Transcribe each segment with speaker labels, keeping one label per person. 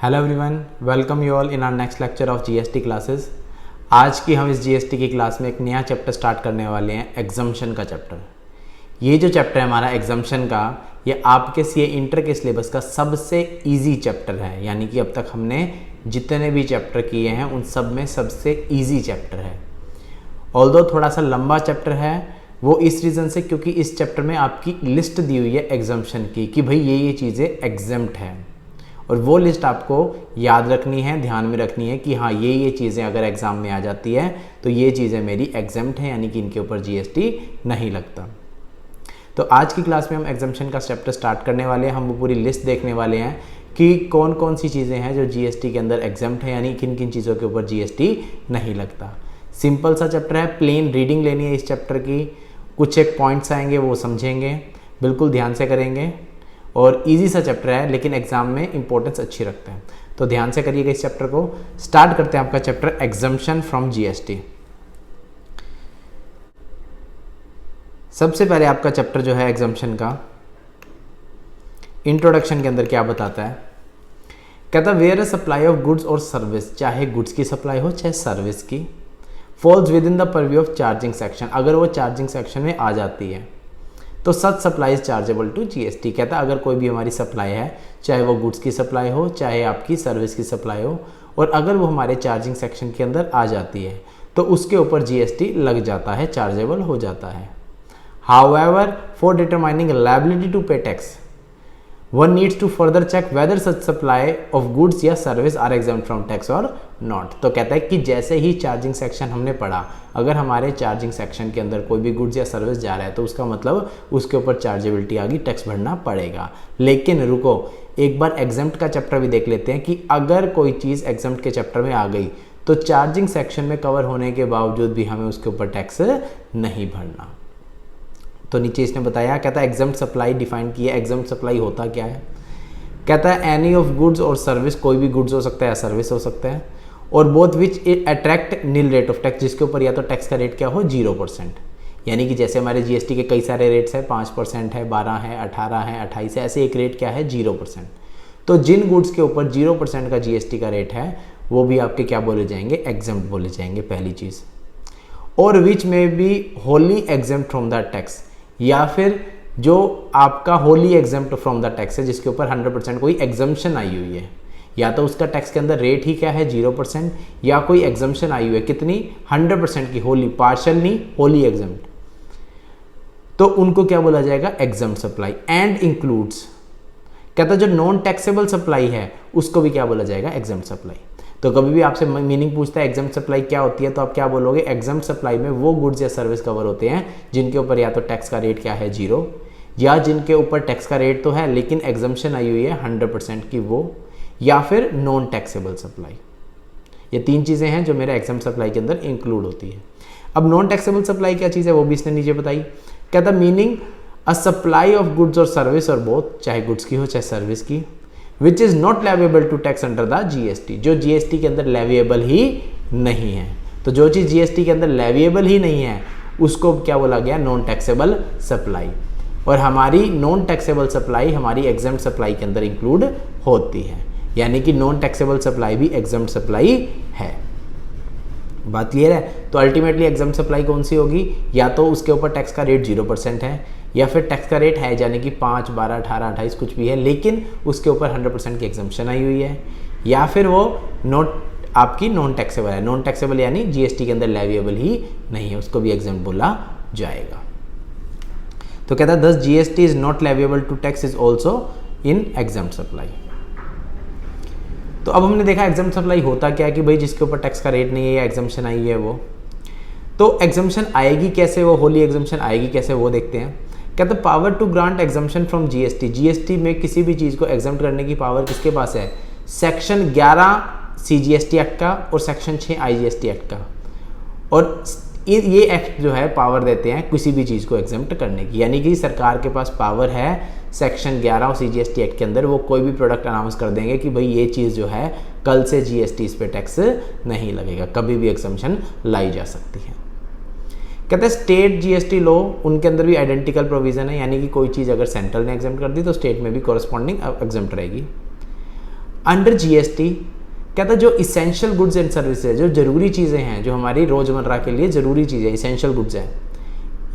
Speaker 1: Hello everyone, welcome you all in our next lecture of GST classes. आज की हम इस जीएसटी की क्लास में एक नया चैप्टर स्टार्ट करने वाले हैं, एग्जम्पशन का चैप्टर। ये जो चैप्टर है हमारा एग्जम्पशन का, ये आपके सीए इंटर के सिलेबस का सबसे इजी चैप्टर है। यानी कि अब तक हमने जितने भी चैप्टर किए हैं उन सब में सबसे इजी चैप्टर है। ऑल्दो थोड़ा सा लंबा चैप्टर है, वो इस रीज़न से क्योंकि इस चैप्टर में आपकी लिस्ट दी हुई है एग्जम्पशन की कि भाई ये चीज़ें एग्जम्प्ट है, और वो लिस्ट आपको याद रखनी है, ध्यान में रखनी है कि हाँ ये चीज़ें अगर एग्ज़ाम में आ जाती है तो ये चीज़ें मेरी एग्जम्प्ट हैं, यानी कि इनके ऊपर जीएसटी नहीं लगता। तो आज की क्लास में हम एग्जम्पशन का चैप्टर स्टार्ट करने वाले हैं। हम वो पूरी लिस्ट देखने वाले हैं कि कौन कौन सी चीज़ें हैं जो जीएसटी के अंदर एग्जम्प्ट है, यानी किन किन चीज़ों के ऊपर जीएसटी नहीं लगता। सिंपल सा चैप्टर है, प्लेन रीडिंग लेनी है इस चैप्टर की। कुछ एक पॉइंट्स आएंगे वो समझेंगे, बिल्कुल ध्यान से करेंगे, और इजी सा चैप्टर है लेकिन एग्जाम में इंपॉर्टेंस अच्छी रखता है। तो ध्यान से करिएगा इस चैप्टर को। स्टार्ट करते हैं आपका चैप्टर एग्जम्पशन फ्रॉम जीएसटी। सबसे पहले आपका चैप्टर जो है एग्जम्पशन का, इंट्रोडक्शन के अंदर क्या बताता है, कहता है where a supply of goods और सर्विस, चाहे गुड्स की सप्लाई हो चाहे सर्विस की, falls within the purview of charging section, अगर वो चार्जिंग सेक्शन में आ जाती है तो such supply is chargeable to GST. कहता है अगर कोई भी हमारी सप्लाई है, चाहे वो गुड्स की सप्लाई हो चाहे आपकी सर्विस की सप्लाई हो, और अगर वो हमारे चार्जिंग सेक्शन के अंदर आ जाती है तो उसके ऊपर जीएसटी लग जाता है, चार्जेबल हो जाता है। However for determining liability to pay tax one needs to further check whether such supply of goods या service are exempt from tax और नॉट। तो कहता है कि जैसे ही चार्जिंग सेक्शन हमने पढ़ा, अगर हमारे चार्जिंग सेक्शन के अंदर कोई भी गुड्स या सर्विस जा रहा है तो उसका मतलब उसके ऊपर चार्जेबिलिटी आ गई, टैक्स भरना पड़ेगा। लेकिन रुको, एक बार एग्जम्प्ट का चैप्टर भी देख लेते हैं कि अगर कोई चीज़ एग्जम्प्ट के चैप्टर में आ गई तो चार्जिंग सेक्शन में कवर होने के बावजूद भी हमें उसके ऊपर टैक्स नहीं भरना। तो नीचे इसने बताया, कहता है एग्जम्प्ट सप्लाई डिफाइन किया। एग्जम्प्ट सप्लाई होता क्या है, कहता है एनी ऑफ गुड्स और सर्विस, कोई भी गुड्स हो सकता है या सर्विस हो सकता है, और both which attract nil rate of tax, जिसके ऊपर या तो टैक्स का रेट क्या हो 0%। यानी कि जैसे हमारे जीएसटी के कई सारे रेट्स हैं, 5% है, 12 है, 18 है, 28 है, ऐसे एक रेट क्या है 0%। तो जिन गुड्स के ऊपर 0% का जीएसटी का रेट है वो भी आपके क्या बोले जाएंगे, एग्जम्प्ट बोले जाएंगे, पहली चीज़। और which may be wholly exempt from the tax, या फिर जो आपका wholly exempt from the tax है, जिसके ऊपर 100% कोई एग्जम्पशन आई हुई है, या तो उसका टैक्स के अंदर रेट ही क्या है 0%, या कोई एग्जम्पशन आई हुई है कितनी 100% की, होली, पार्शियल नहीं, होली एग्जम्प्ट, तो उनको क्या बोला जाएगा, एग्जम्प्ट सप्लाई। एंड इंक्लूड्स, कहता है जो नॉन टैक्सेबल सप्लाई है उसको भी क्या बोला जाएगा, एग्जम्प्ट सप्लाई। तो कभी भी आपसे मीनिंग पूछता है एग्जम्प्ट सप्लाई क्या होती है, तो आप क्या बोलोगे, एग्जम्प्ट सप्लाई में वो गुड्स या सर्विस कवर होते हैं जिनके ऊपर या तो टैक्स का रेट क्या है 0, या जिनके ऊपर टैक्स का रेट तो है लेकिन एग्जम्पशन आई हुई है 100% की वो, या फिर नॉन टैक्सेबल सप्लाई। ये तीन चीज़ें हैं जो मेरे एग्जम्प्ट सप्लाई के अंदर इंक्लूड होती है। अब नॉन टैक्सेबल सप्लाई क्या चीज़ है वो भी इसने नीचे बताई। कहता meaning a supply of goods और सर्विस, और बोथ, चाहे गुड्स की हो चाहे सर्विस की, which is not leviable to tax under the GST, जो जीएसटी के अंदर लेविएबल ही नहीं है। तो जो चीज़ जीएसटी के अंदर लेविएबल ही नहीं है उसको क्या बोला गया, नॉन टैक्सेबल सप्लाई। और हमारी नॉन टैक्सेबल सप्लाई हमारी एग्जम्प्ट सप्लाई के अंदर इंक्लूड होती है, यानी कि नॉन टैक्सेबल सप्लाई भी एग्जम्प्ट सप्लाई है। बात क्लियर है। तो अल्टीमेटली एग्जम्प्ट सप्लाई कौन सी होगी, या तो उसके ऊपर टैक्स का रेट 0% है, या फिर टैक्स का रेट है यानी कि 5, 12, 18, 28 कुछ भी है लेकिन उसके ऊपर 100% की एग्जम्पशन आई हुई है, या फिर वो आपकी नॉन टैक्सेबल है। नॉन टैक्सेबल यानी जीएसटी के अंदर लेविएबल ही नहीं है, उसको भी एग्जम्प्ट बोला जाएगा। तो कहता है this GST is not leviable to tax is also in exempt supply. तो अब हमने देखा एग्जम्प्ट सप्लाई होता क्या है कि भाई जिसके ऊपर टैक्स का रेट नहीं है या एग्जम्पशन आई है वो, तो एग्जम्पशन आएगी कैसे, वो होली एग्जम्पशन आएगी कैसे वो देखते हैं। कहते हैं power to grant exemption from GST, GST में किसी भी चीज़ को एग्जम्प्ट करने की पावर किसके पास है, सेक्शन 11 सीजीएसटी एक्ट का और सेक्शन 6 आईजीएसटी एक्ट का। और ये एक्ट जो है पावर देते हैं किसी भी चीज़ को एग्जम्प्ट करने की, यानी कि सरकार के पास पावर है सेक्शन 11 और सीजीएसटी एक्ट के अंदर, वो कोई भी प्रोडक्ट अनाउंस कर देंगे कि भाई ये चीज़ जो है कल से जीएसटी इस पे टैक्स नहीं लगेगा, कभी भी एग्जम्पशन लाई जा सकती है। कहते हैं स्टेट जीएसटी लॉ, उनके अंदर भी आइडेंटिकल प्रोविजन है, यानी कि कोई चीज़ अगर सेंट्रल ने एग्जम्प्ट कर दी तो स्टेट में भी कॉरस्पॉन्डिंग एग्जम्प्ट रहेगी। अंडर जीएसटी कहता जो इसेंशियल गुड्स एंड सर्विसेज, जो जरूरी चीज़ें हैं, जो हमारी रोज़मर्रा के लिए ज़रूरी चीज़ें इसेंशियल गुड्स हैं,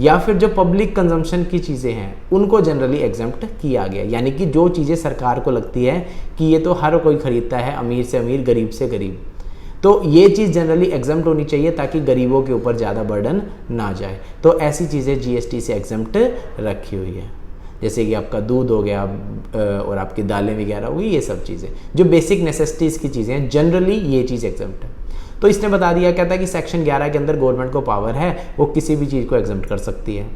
Speaker 1: या फिर जो पब्लिक कंजम्पशन की चीज़ें हैं, उनको जनरली एग्जम्प्ट किया गया। यानी कि जो चीज़ें सरकार को लगती है कि ये तो हर कोई खरीदता है, अमीर से अमीर, गरीब से गरीब, तो ये चीज़ जनरली एग्जम्प्ट होनी चाहिए ताकि गरीबों के ऊपर ज़्यादा बर्डन ना जाए। तो ऐसी चीज़ें जीएसटी से एग्जम्प्ट रखी हुई है, जैसे कि आपका दूध हो गया और आपकी दालें वगैरह हुई, ये सब चीज़ें जो बेसिक नेसेसिटीज़ की चीज़ें हैं, जनरली ये चीज़ एग्जम्प्ट है। तो इसने बता दिया, कहता है कि सेक्शन 11 के अंदर गवर्नमेंट को पावर है, वो किसी भी चीज़ को एग्जम्प्ट कर सकती है।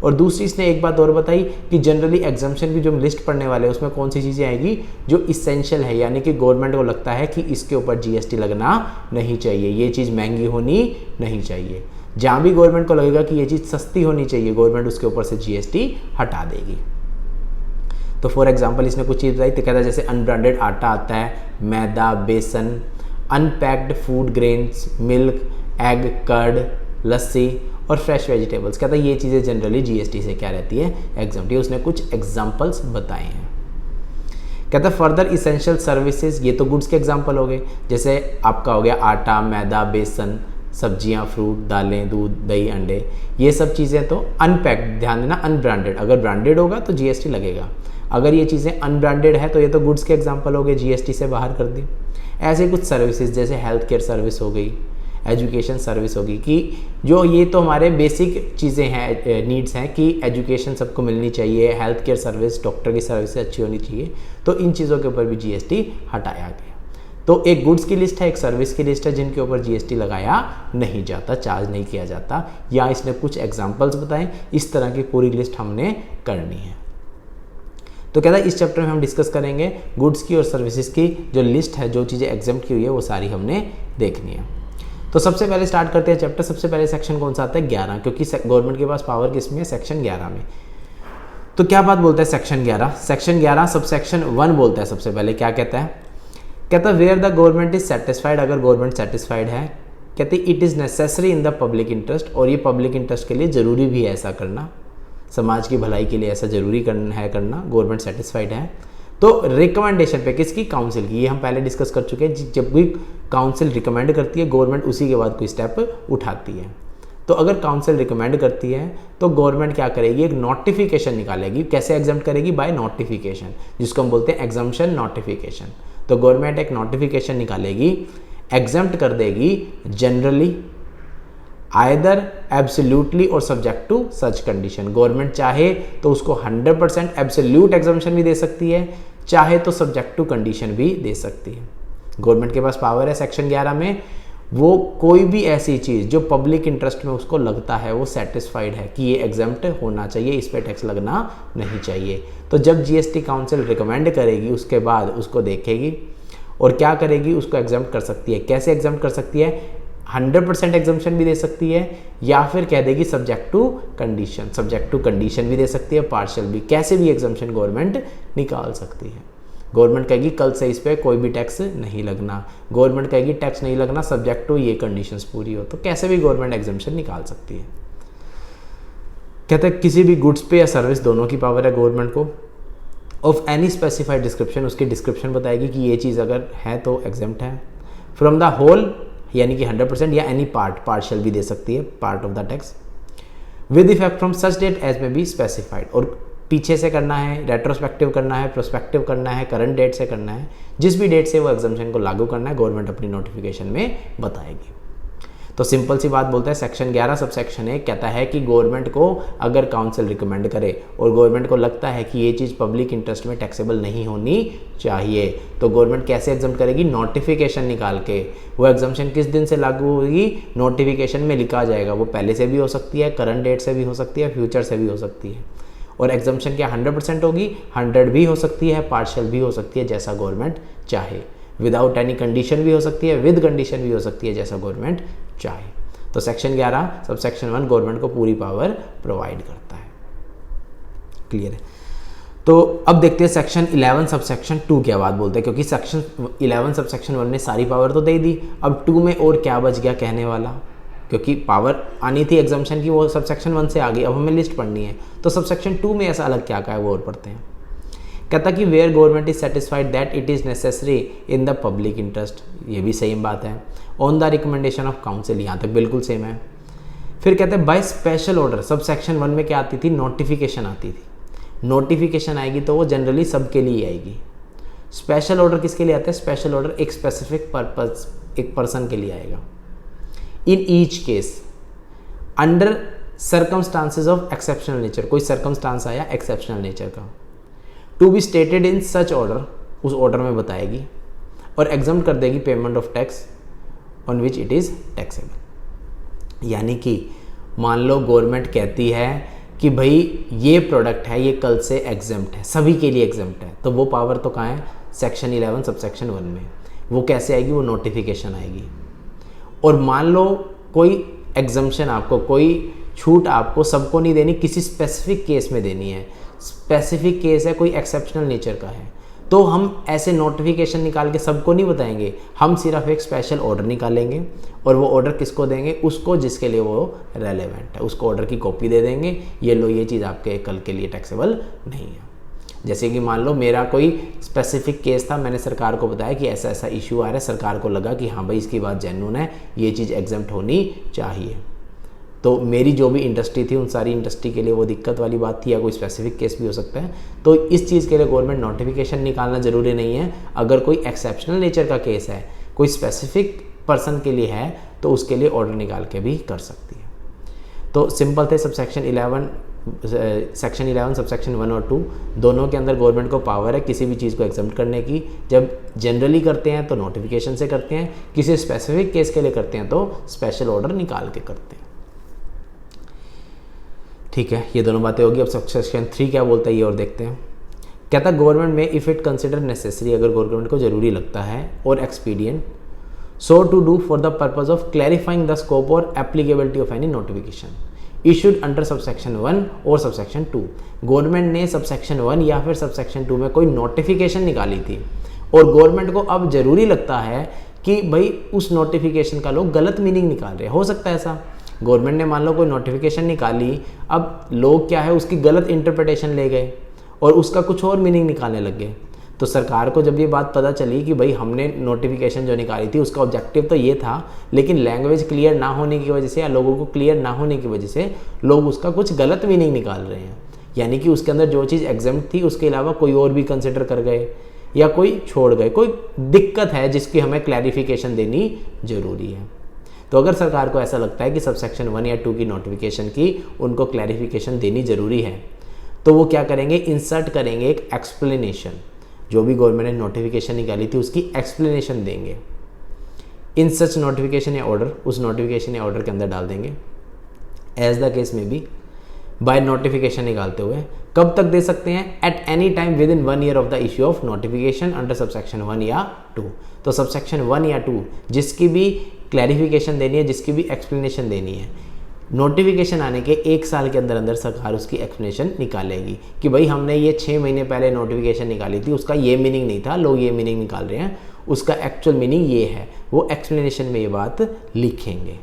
Speaker 1: और दूसरी इसने एक बात और बताई कि जनरली एग्जम्पशन की जो हम लिस्ट पढ़ने वाले हैं उसमें कौन सी चीज़ें आएगी, जो इसेंशियल है, यानी कि गवर्नमेंट को लगता है कि इसके ऊपर जीएसटी लगना नहीं चाहिए, ये चीज़ महंगी होनी नहीं चाहिए। जहाँ भी गवर्नमेंट को लगेगा कि ये चीज़ सस्ती होनी चाहिए, गवर्नमेंट उसके ऊपर से जीएसटी हटा देगी। तो फॉर एग्जांपल इसने कुछ चीज़ बताई, तो कहता है जैसे अनब्रांडेड आटा आता है, maida, besan, unpacked food grains, milk, egg, curd, lassi और फ्रेश वेजिटेबल्स। कहता है ये चीज़ें जनरली जीएसटी से क्या रहती है, एग्जम्प्ट। ये उसने कुछ एग्जांपल्स बताए हैं। कहता है फर्दर इसेंशियल सर्विसेज, ये तो गुड्स के एग्जांपल हो गए, जैसे आपका हो गया आटा, मैदा, बेसन, सब्जियां, फ्रूट, दालें, दूध, दही, अंडे, ये सब चीज़ें तो अनपैक्ड, ध्यान देना, अनब्रांडेड। अगर ब्रांडेड होगा तो जीएसटी लगेगा, अगर ये चीज़ें अनब्रांडेड है तो ये तो गुड्स के एग्जांपल हो गए, जीएसटी से बाहर कर दी। ऐसे कुछ सर्विसेज जैसे हेल्थ केयर सर्विस हो गई, एजुकेशन सर्विस होगी, कि जो ये तो हमारे बेसिक चीज़ें हैं, नीड्स हैं कि एजुकेशन सबको मिलनी चाहिए, हेल्थ केयर सर्विस, डॉक्टर की सर्विस अच्छी होनी चाहिए, तो इन चीज़ों के ऊपर भी जीएसटी हटाया गया। तो एक गुड्स की लिस्ट है, एक सर्विस की लिस्ट है जिनके ऊपर जीएसटी लगाया नहीं जाता, चार्ज नहीं किया जाता, या इसने कुछ एग्जाम्पल्स बताएं, इस तरह की पूरी लिस्ट हमने करनी है। तो कहता है इस चैप्टर में हम डिस्कस करेंगे गुड्स की और सर्विसेज की जो लिस्ट है, जो चीज़ें एग्जम्प्ट की हुई है वो सारी हमने देखनी है। तो सबसे पहले स्टार्ट करते हैं चैप्टर। सबसे पहले सेक्शन कौन सा आता है, 11, क्योंकि गवर्नमेंट के पास पावर किसमें है, सेक्शन 11 में। तो क्या बात बोलता है सेक्शन 11, सेक्शन 11 सब सेक्शन 1 बोलता है। सबसे पहले क्या कहता है, कहता है where the government is satisfied, अगर गवर्नमेंट सेटिस्फाइड है, कहते it is necessary in the public interest, और ये पब्लिक इंटरेस्ट के लिए ज़रूरी भी है ऐसा करना, समाज की भलाई के लिए ऐसा जरूरी करना, गवर्नमेंट सेटिस्फाइड है। तो रिकमेंडेशन पे किसकी, काउंसिल की, ये हम पहले डिस्कस कर चुके हैं। जब भी काउंसिल रिकमेंड करती है, गवर्नमेंट उसी के बाद कोई स्टेप उठाती है। तो अगर काउंसिल रिकमेंड करती है तो गवर्नमेंट क्या करेगी, एक नोटिफिकेशन निकालेगी। कैसे एग्जम्प्ट करेगी, बाय नोटिफिकेशन, जिसको हम बोलते हैं एग्जम्पशन नोटिफिकेशन। तो गवर्नमेंट एक नोटिफिकेशन निकालेगी, एग्जम्प्ट कर देगी जनरली, आइदर एब्सोल्यूटली और subject to such condition. Government चाहे तो उसको 100% एब्सोल्यूट एग्जम्पशन भी दे सकती है, चाहे तो सब्जेक्ट टू कंडीशन भी दे सकती है। गवर्नमेंट के पास पावर है सेक्शन 11 में, वो कोई भी ऐसी चीज़ जो पब्लिक इंटरेस्ट में उसको लगता है, वो सेटिस्फाइड है कि ये एग्जम्प्ट होना चाहिए, इस पर टैक्स लगना नहीं चाहिए, तो जब जीएसटी काउंसिल रिकमेंड करेगी उसके बाद उसको देखेगी और क्या करेगी, उसको एग्जम्प्ट कर सकती है। कैसे एग्जम्प्ट कर सकती है, 100% एग्जम्पशन भी दे सकती है, या फिर कह देगी subject to condition, subject to condition भी दे सकती है, पार्शियल भी, कैसे भी एग्जम्पशन गवर्नमेंट निकाल सकती है। गवर्नमेंट कहेगी कल से इस पर कोई भी टैक्स नहीं लगना, गवर्नमेंट कहेगी टैक्स नहीं लगना सब्जेक्ट टू ये कंडीशंस पूरी हो, तो कैसे भी गवर्नमेंट एग्जम्पशन निकाल सकती है। कहते हैं किसी भी गुड्स पे या सर्विस, दोनों की पावर है गवर्नमेंट को, ऑफ एनी स्पेसिफाइड डिस्क्रिप्शन, उसकी डिस्क्रिप्शन बताएगी कि ये चीज़ अगर है तो एग्जम्प्ट है, फ्रॉम द होल यानी कि 100%, या एनी पार्ट, पार्शियल भी दे सकती है, part of the tax, with effect from such date as may be specified, और पीछे से करना है, रेट्रोस्पेक्टिव करना है, प्रोस्पेक्टिव करना है, करंट डेट से करना है, जिस भी डेट से वो एग्जम्पशन को लागू करना है गवर्नमेंट अपनी नोटिफिकेशन में बताएगी। तो सिंपल सी बात बोलता है सेक्शन 11 सब सेक्शन 1 कहता है कि गवर्नमेंट को अगर काउंसिल रिकमेंड करे और गवर्नमेंट को लगता है कि ये चीज़ पब्लिक इंटरेस्ट में टैक्सेबल नहीं होनी चाहिए, तो गवर्नमेंट कैसे एग्जम्प्ट करेगी, नोटिफिकेशन निकाल के। वो एग्जम्पशन किस दिन से लागू होगी, नोटिफिकेशन में लिखा जाएगा, वो पहले से भी हो सकती है, करंट डेट से भी हो सकती है, फ्यूचर से भी हो सकती है। और एग्जम्पशन क्या 100% होगी, 100 भी हो सकती है, पार्शियल भी हो सकती है, जैसा गवर्नमेंट चाहे, विदाउट एनी कंडीशन भी हो सकती है, विद कंडीशन भी हो सकती है, जैसा गवर्नमेंट चाहे। तो सेक्शन 11 सब सेक्शन 1 गवर्नमेंट को पूरी पावर प्रोवाइड करता है। क्लियर है। तो अब देखते हैं सेक्शन 11 सब सेक्शन 2 क्या बात बोलते हैं, क्योंकि सेक्शन 11 सब सेक्शन 1 ने सारी पावर तो दे दी, अब 2 में और क्या बच गया कहने वाला, क्योंकि पावर आनी थी एग्जम्पशन की, वो सब सेक्शन 1 से आ गई, अब हमें लिस्ट पढ़नी है, तो सब सेक्शन 2 में ऐसा अलग क्या है वो और पढ़ते हैं। कहता कि where government is satisfied that it is necessary in the public interest, ये भी सेम बात है। On the recommendation of council, यहाँ तक बिल्कुल सेम है। फिर कहते हैं by special order, sub section 1 में क्या आती थी, नोटिफिकेशन आती थी। नोटिफिकेशन आएगी तो वो जनरली सबके लिए आएगी। स्पेशल ऑर्डर किसके लिए आता है, स्पेशल ऑर्डर एक स्पेसिफिक पर्पस, एक पर्सन के लिए आएगा। In each case under circumstances of exceptional nature, कोई सर्कमस्टांस आया एक्सेप्शनल नेचर का, to be stated in such order, उस ऑर्डर में बताएगी और एग्जम्प्ट कर देगी payment of tax on which it is taxable. यानी कि मान लो गवर्नमेंट कहती है कि भाई ये प्रोडक्ट है, ये कल से एग्जम्प्ट है, सभी के लिए एग्जम्प्ट है, तो वो पावर तो कहाँ है, सेक्शन 11 सबसेक्शन 1 में। वो कैसे आएगी, वो नोटिफिकेशन आएगी। और मान लो कोई एग्जम्पशन आपको, कोई छूट आपको सबको नहीं देनी, किसी स्पेसिफिक केस में देनी है, स्पेसिफिक केस है, कोई एक्सेप्शनल नेचर का है, तो हम ऐसे नोटिफिकेशन निकाल के सबको नहीं बताएंगे, हम सिर्फ एक स्पेशल ऑर्डर निकालेंगे और वो ऑर्डर किसको देंगे, उसको जिसके लिए वो रेलेवेंट है, उसको ऑर्डर की कॉपी दे देंगे, ये लो ये चीज़ आपके कल के लिए टैक्सेबल नहीं है। जैसे कि मान लो मेरा कोई स्पेसिफिक केस था, मैंने सरकार को बताया कि ऐसा ऐसा इशू आ रहा है, सरकार को लगा कि हाँ भाई इसकी बात जेन्युइन है, ये चीज़ एग्जम्प्ट होनी चाहिए, तो मेरी जो भी इंडस्ट्री थी उन सारी इंडस्ट्री के लिए वो दिक्कत वाली बात थी, या कोई स्पेसिफिक केस भी हो सकता है। तो इस चीज़ के लिए गवर्नमेंट नोटिफिकेशन निकालना ज़रूरी नहीं है। अगर कोई एक्सेप्शनल नेचर का केस है, कोई स्पेसिफिक पर्सन के लिए है, तो उसके लिए ऑर्डर निकाल के भी कर सकती है। तो सिंपल थे सेक्शन 11 सबसेक्शन 1 और 2 दोनों के अंदर गवर्नमेंट को पावर है किसी भी चीज़ को एग्जम्प्ट करने की। जब जनरली करते हैं तो नोटिफिकेशन से करते हैं, किसी स्पेसिफिक केस के लिए करते हैं तो स्पेशल ऑर्डर निकाल के करते हैं। ठीक है, ये दोनों बातें होगी। अब सेक्शन 3 क्या बोलता है ये और देखते हैं। कहता गवर्नमेंट में इफ़ इट कंसिडर नेसेसरी, अगर गवर्नमेंट को ज़रूरी लगता है, और expedient, so to do for the purpose of clarifying the scope और applicability of any notification issued under subsection 1 और सबसेक्शन 2। गवर्नमेंट ने सबसेक्शन 1 या फिर सबसेक्शन 2 में कोई नोटिफिकेशन निकाली थी और गवर्नमेंट को अब ज़रूरी लगता है कि भाई उस नोटिफिकेशन का लोग गलत मीनिंग निकाल रहे हैं। हो सकता है ऐसा, गवर्नमेंट ने मान लो कोई नोटिफिकेशन निकाली, अब लोग क्या है उसकी गलत इंटरप्रिटेशन ले गए और उसका कुछ और मीनिंग निकालने लग गए। तो सरकार को जब ये बात पता चली कि भाई हमने नोटिफिकेशन जो निकाली थी उसका ऑब्जेक्टिव तो ये था, लेकिन लैंग्वेज क्लियर ना होने की वजह से या लोगों को क्लियर ना होने की वजह से लोग उसका कुछ गलत मीनिंग निकाल रहे हैं, यानी कि उसके अंदर जो चीज़ एग्जम्प्ट थी उसके अलावा कोई और भी कंसिडर कर गए या कोई छोड़ गए, कोई दिक्कत है जिसकी हमें क्लैरिफिकेशन देनी जरूरी है। तो अगर सरकार को ऐसा लगता है कि सबसेक्शन 1 या 2 की नोटिफिकेशन की उनको क्लैरिफिकेशन देनी ज़रूरी है, तो वो क्या करेंगे, इंसर्ट करेंगे एक एक्सप्लेनेशन, जो भी गवर्नमेंट ने नोटिफिकेशन निकाली थी उसकी एक्सप्लेनेशन देंगे इन सच नोटिफिकेशन या ऑर्डर, उस नोटिफिकेशन या ऑर्डर के अंदर डाल देंगे। एज द केस में भी बाय नोटिफिकेशन निकालते हुए कब तक दे सकते हैं, at any time with in 1 year of the issue of notification under subsection 1 या 2। तो सबसेक्शन 1 या 2 जिसकी भी क्लैरिफिकेशन देनी है, जिसकी भी एक्सप्लेनेशन देनी है, नोटिफिकेशन आने के 1 साल के अंदर अंदर सरकार उसकी एक्सप्लेनेशन निकालेगी कि भाई हमने ये 6 महीने पहले नोटिफिकेशन निकाली थी, उसका ये मीनिंग नहीं था, लोग ये मीनिंग निकाल रहे हैं, उसका एक्चुअल मीनिंग ये है। वो एक्सप्लेनेशन में ये बात लिखेंगे।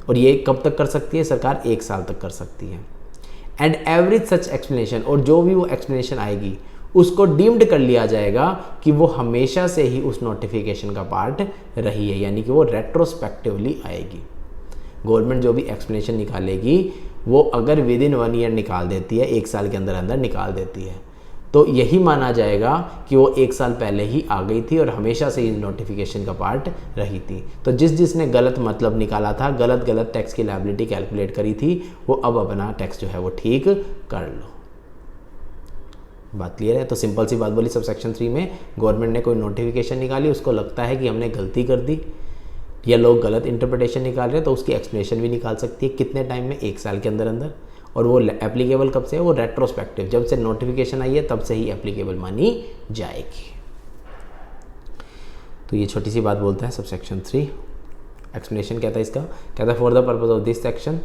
Speaker 1: और ये कब तक कर सकती है सरकार, 1 साल तक कर सकती है। एंड एवरेज सच एक्सप्लेनेशन, और जो भी वो एक्सप्लेनेशन आएगी उसको डीम्ड कर लिया जाएगा कि वो हमेशा से ही उस नोटिफिकेशन का पार्ट रही है, यानी कि वो रेट्रोस्पेक्टिवली आएगी। गवर्नमेंट जो भी एक्सप्लेनेशन निकालेगी वो अगर विद इन 1 ईयर निकाल देती है, 1 साल के अंदर अंदर निकाल देती है, तो यही माना जाएगा कि वो 1 साल पहले ही आ गई थी और हमेशा से ही नोटिफिकेशन का पार्ट रही थी। तो जिसने गलत मतलब निकाला था, गलत टैक्स की लायबिलिटी कैलकुलेट करी थी, वो अब अपना टैक्स जो है वो ठीक कर लो। बात क्लियर है। तो सिंपल सी बात बोली, सबसेक्शन 3 में गवर्नमेंट ने कोई नोटिफिकेशन निकाली, उसको लगता है कि हमने गलती कर दी या लोग गलत इंटरप्रिटेशन निकाल रहे हैं, तो उसकी एक्सप्लेनेशन भी निकाल सकती है। कितने टाइम में, 1 साल के अंदर अंदर। और वो एप्लीकेबल कब से है, वो रेट्रोस्पेक्टिव, जब से नोटिफिकेशन आई है तब से ही एप्लीकेबल मानी जाएगी। तो ये छोटी सी बात बोलता है सबसेक्शन 3। एक्सप्लेनेशन कहता है इसका, कहता है for the purpose of this section,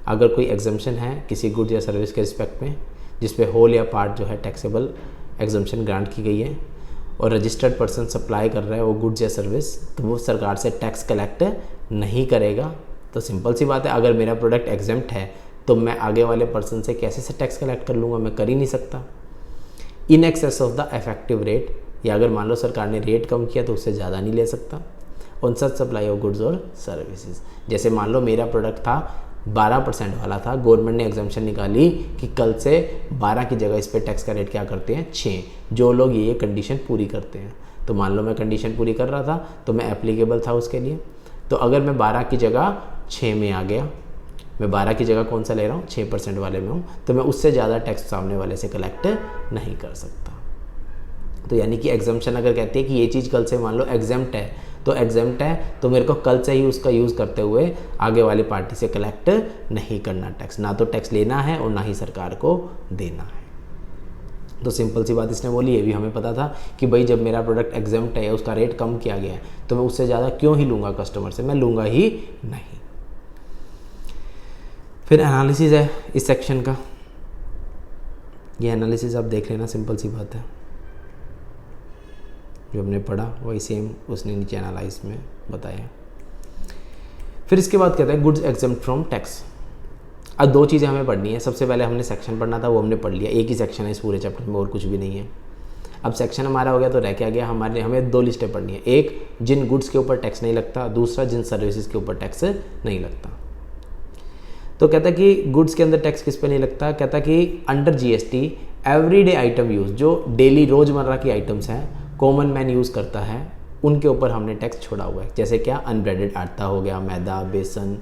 Speaker 1: अगर कोई एग्जम्पशन है किसी गुड या सर्विस के रिस्पेक्ट में जिसपे होल या पार्ट जो है टैक्सेबल एग्जम्पशन ग्रांट की गई है और रजिस्टर्ड पर्सन सप्लाई कर रहा है वो गुड्स या सर्विस, तो वो सरकार से टैक्स कलेक्ट नहीं करेगा। तो सिंपल सी बात है, अगर मेरा प्रोडक्ट एग्जम्प्ट है तो मैं आगे वाले पर्सन से कैसे से टैक्स कलेक्ट कर लूँगा, मैं कर ही नहीं सकता। In excess of the effective rate, या अगर मान लो सरकार ने रेट कम किया तो उससे ज़्यादा नहीं ले सकता। On such supply of goods और सर्विसेज, जैसे मान लो मेरा प्रोडक्ट था 12% वाला था, गवर्नमेंट ने एग्जाम्पशन निकाली कि कल से 12 की जगह इस पर टैक्स का रेट क्या करते हैं 6, जो लोग ये कंडीशन पूरी करते हैं। तो मान लो मैं कंडीशन पूरी कर रहा था तो मैं एप्लीकेबल था उसके लिए। तो अगर मैं 12 की जगह 6 में आ गया, मैं 12 की जगह कौन सा ले रहा हूँ 6% वाले में हूँ, तो मैं उससे ज़्यादा टैक्स सामने वाले से कलेक्ट नहीं कर सकता। तो यानी कि एग्जाम्पशन अगर कहते हैं कि ये चीज़ कल से मान लो एग्जाम्प्ट है, तो एग्जाम्प्ट है तो मेरे को कल से ही उसका यूज़ करते हुए आगे वाली पार्टी से कलेक्ट नहीं करना टैक्स, ना तो टैक्स लेना है और ना ही सरकार को देना है। तो सिंपल सी बात इसने बोली, ये भी हमें पता था कि भाई जब मेरा प्रोडक्ट एग्जाम्प्ट है, उसका रेट कम किया गया है, तो मैं उससे ज़्यादा क्यों ही लूँगा कस्टमर से, मैं लूँगा ही नहीं। फिर एनालिसिस है इस सेक्शन का, ये एनालिसिस आप देख लेना, सिंपल सी बात है, जो हमने पढ़ा वही सेम उसने नीचे एनालाइज में बताया। फिर इसके बाद कहता है गुड्स एग्जम्प्ट फ्रॉम टैक्स। अब दो चीज़ें हमें पढ़नी है। सबसे पहले हमने सेक्शन पढ़ना था, वो हमने पढ़ लिया, एक ही सेक्शन है इस पूरे चैप्टर में और कुछ भी नहीं है। अब सेक्शन हमारा हो गया तो रह क्या गया, हमें दो लिस्टें पढ़नी है, एक जिन गुड्स के ऊपर टैक्स नहीं लगता, दूसरा जिन सर्विसेज के ऊपर टैक्स नहीं लगता। तो कहता है कि गुड्स के अंदर टैक्स किस पे नहीं लगता, कहता है कि under GST everyday item use, जो डेली रोज़मर्रा की आइटम्स हैं, कॉमन मैन यूज़ करता है, उनके ऊपर हमने टैक्स छोड़ा हुआ है। जैसे क्या, अनब्रेडेड आटा हो गया, maida, besan,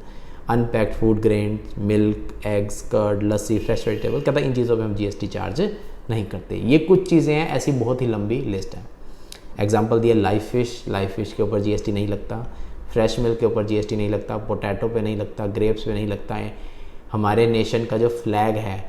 Speaker 1: unpacked food grain, milk, eggs, curd, lassi, fresh vegetable, कहता है इन चीज़ों पे हम जीएसटी चार्ज नहीं करते। ये कुछ चीज़ें हैं, ऐसी बहुत ही लंबी लिस्ट है। एग्जांपल दिया, लाइव फिश के ऊपर जीएसटी नहीं लगता, फ्रेश मिल्क के ऊपर जीएसटी नहीं लगता, पोटैटो पे नहीं लगता, ग्रेप्स पे नहीं लगता है, हमारे नेशन का जो फ्लैग है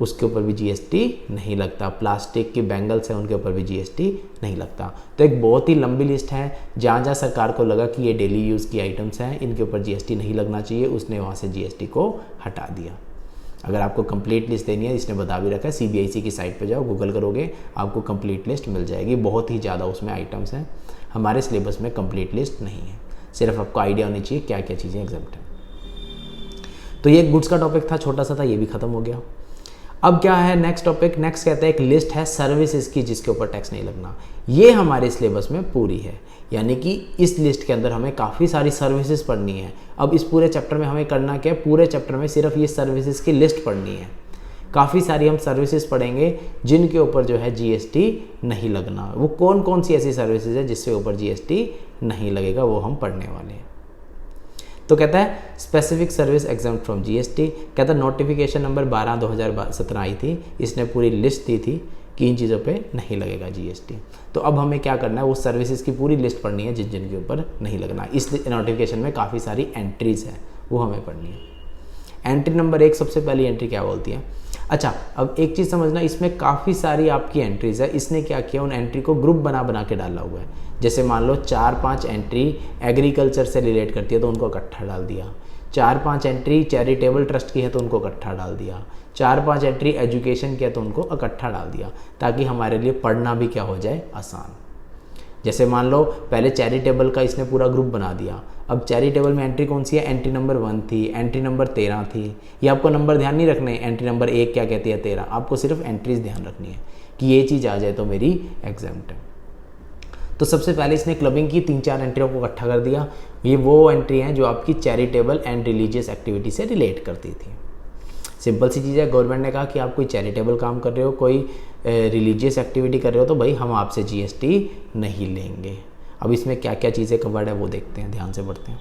Speaker 1: उसके ऊपर भी जीएसटी नहीं लगता, प्लास्टिक की बैंगल्स हैं उनके ऊपर भी जीएसटी नहीं लगता। तो एक बहुत ही लंबी लिस्ट है, जहाँ जहाँ सरकार को लगा कि ये डेली यूज़ की आइटम्स हैं, इनके ऊपर जीएसटी नहीं लगना चाहिए, उसने वहाँ से जीएसटी को हटा दिया। अगर आपको कंप्लीट लिस्ट देनी है, इसने बता भी रखा है, सीबीआईसी की साइट पर जाओ, गूगल करोगे आपको कंप्लीट लिस्ट मिल जाएगी। बहुत ही ज़्यादा उसमें आइटम्स हैं, हमारे सिलेबस में कंप्लीट लिस्ट नहीं है, सिर्फ आपको आइडिया होनी चाहिए क्या क्या चीज़ें एग्जाम्प्ट हैं। तो ये गुड्स का टॉपिक था, छोटा सा था, ये भी खत्म हो गया। अब क्या है नेक्स्ट टॉपिक, नेक्स्ट कहता है एक लिस्ट है सर्विसेज की जिसके ऊपर टैक्स नहीं लगना। ये हमारे सिलेबस में पूरी है, यानी कि इस लिस्ट के अंदर हमें काफ़ी सारी सर्विसेज पढ़नी है। अब इस पूरे चैप्टर में हमें करना क्या है, पूरे चैप्टर में सिर्फ ये सर्विसेज की लिस्ट पढ़नी है। काफ़ी सारी हम सर्विसेज पढ़ेंगे जिनके ऊपर जो है जीएसटी नहीं लगना। वो कौन कौन सी ऐसी सर्विसेज है जिसके ऊपर जीएसटी नहीं लगेगा, वो हम पढ़ने वाले हैं। तो कहता है specific service exempt from GST. कहता है नोटिफिकेशन नंबर 12/2017 आई थी, इसने पूरी लिस्ट दी थी कि इन चीज़ों पे नहीं लगेगा जीएसटी। तो अब हमें क्या करना है, वो सर्विसेज की पूरी लिस्ट पढ़नी है जिन जिन के ऊपर नहीं लगना। इस नोटिफिकेशन में काफ़ी सारी एंट्रीज हैं, वो हमें पढ़नी है। एंट्री नंबर 1 सबसे पहली एंट्री क्या बोलती है। अच्छा, अब एक चीज़ समझना, इसमें काफ़ी सारी आपकी एंट्रीज है। इसने क्या किया, उन एंट्री को ग्रुप बना बना के डाला हुआ है। जैसे मान लो 4-5 एंट्री एग्रीकल्चर से रिलेट करती है तो उनको इकट्ठा डाल दिया, 4-5 एंट्री चैरिटेबल ट्रस्ट की है तो उनको इकट्ठा डाल दिया, 4-5 एंट्री एजुकेशन की है तो उनको इकट्ठा डाल दिया, ताकि हमारे लिए पढ़ना भी क्या हो जाए, आसान। जैसे मान लो पहले चैरिटेबल का इसने पूरा ग्रुप बना दिया, अब चैरिटेबल में एंट्री कौन सी है, एंट्री नंबर 1 थी, एंट्री नंबर 13 थी। ये आपको नंबर ध्यान नहीं रखने, एंट्री नंबर 1 क्या कहती है 13, आपको सिर्फ एंट्रीज ध्यान रखनी है कि ये चीज़ आ जाए तो मेरी एग्जाम्प्ट है। तो सबसे पहले इसने क्लबिंग की 3-4 एंट्रियों को इकट्ठा कर दिया। ये वो एंट्री हैं जो आपकी चैरिटेबल एंड रिलीजियस एक्टिविटी से रिलेट करती थी। सिंपल सी चीज़ है, गवर्नमेंट ने कहा कि आप कोई चैरिटेबल काम कर रहे हो, कोई रिलीजियस एक्टिविटी कर रहे हो, तो भाई हम आपसे जीएसटी नहीं लेंगे। अब इसमें क्या क्या चीज़ें कवर्ड है वो देखते हैं, ध्यान से पढ़ते हैं।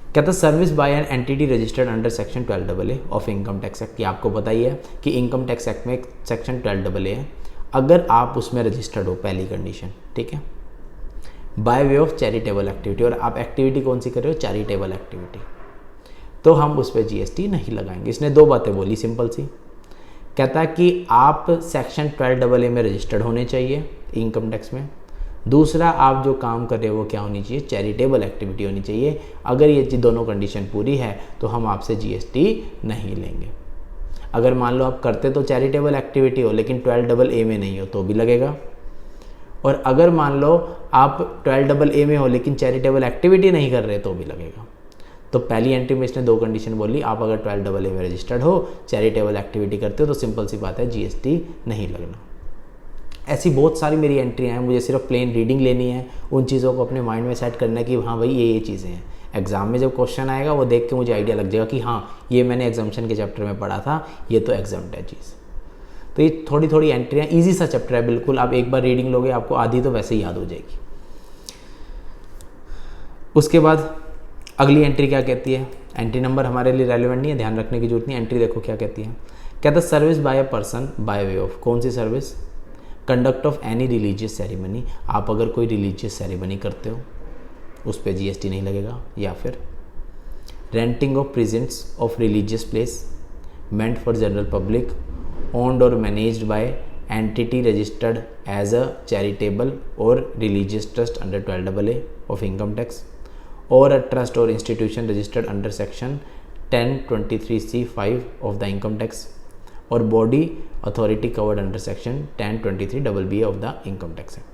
Speaker 1: कहता है service bye an entity registered under section 12AA of income tax act. आपको पता ही है कि इनकम टैक्स एक्ट में सेक्शन 12AA है, अगर आप उसमें रजिस्टर्ड हो, पहली कंडीशन, ठीक है, bye way of charitable activity, और आप एक्टिविटी कौन सी कर रहे हो, चैरिटेबल एक्टिविटी, तो हम उस पर जीएसटी नहीं लगाएंगे। इसने दो बातें बोली सिंपल सी। कहता है कि आप सेक्शन 12AA में रजिस्टर्ड होने चाहिए इनकम टैक्स में, दूसरा आप जो काम कर रहे हो वो क्या होनी चाहिए, चैरिटेबल एक्टिविटी होनी चाहिए। अगर ये दोनों कंडीशन पूरी है तो हम आपसे जीएसटी नहीं लेंगे। अगर मान लो आप करते तो चैरिटेबल एक्टिविटी हो लेकिन 12AA में नहीं हो तो भी लगेगा, और अगर मान लो आप 12AA में हो लेकिन चैरिटेबल एक्टिविटी नहीं कर रहे तो भी लगेगा। तो पहली एंट्री में इसने दो कंडीशन बोली, आप अगर 12AA में रजिस्टर्ड हो, चैरिटेबल एक्टिविटी करते हो, तो सिंपल सी बात है जीएसटी नहीं लगना। ऐसी बहुत सारी मेरी एंट्रियाँ हैं, मुझे सिर्फ प्लेन रीडिंग लेनी है, उन चीज़ों को अपने माइंड में सेट करना है कि हाँ भाई ये चीज़ें हैं। एग्जाम में जब क्वेश्चन आएगा वो देख के मुझे आइडिया लग जाएगा कि हाँ ये मैंने एग्जाम्शन के चैप्टर में पढ़ा था, ये तो एग्जाम्ड है चीज़। तो ये थोड़ी थोड़ी एंट्रियाँ, ईजी सा चैप्टर है बिल्कुल, आप एक बार रीडिंग लोगे आपको आधी तो वैसे ही याद हो जाएगी। उसके बाद अगली एंट्री क्या कहती है, एंट्री नंबर हमारे लिए रेलिवेंट नहीं है, ध्यान रखने की जरूरत नहीं। एंट्री देखो क्या कहती है, कहता service by a person by way of, कौन सी service, conduct of any religious ceremony, आप अगर कोई रिलीजियस सेरेमनी करते हो उस पर जीएसटी नहीं लगेगा। या फिर renting of presents of religious place meant for general public owned or managed by entity registered as a charitable or religious trust under 12AA of income tax, or a trust or institution registered under section 1023C5 of the income tax, or body authority covered under section 1023BB of the income tax act।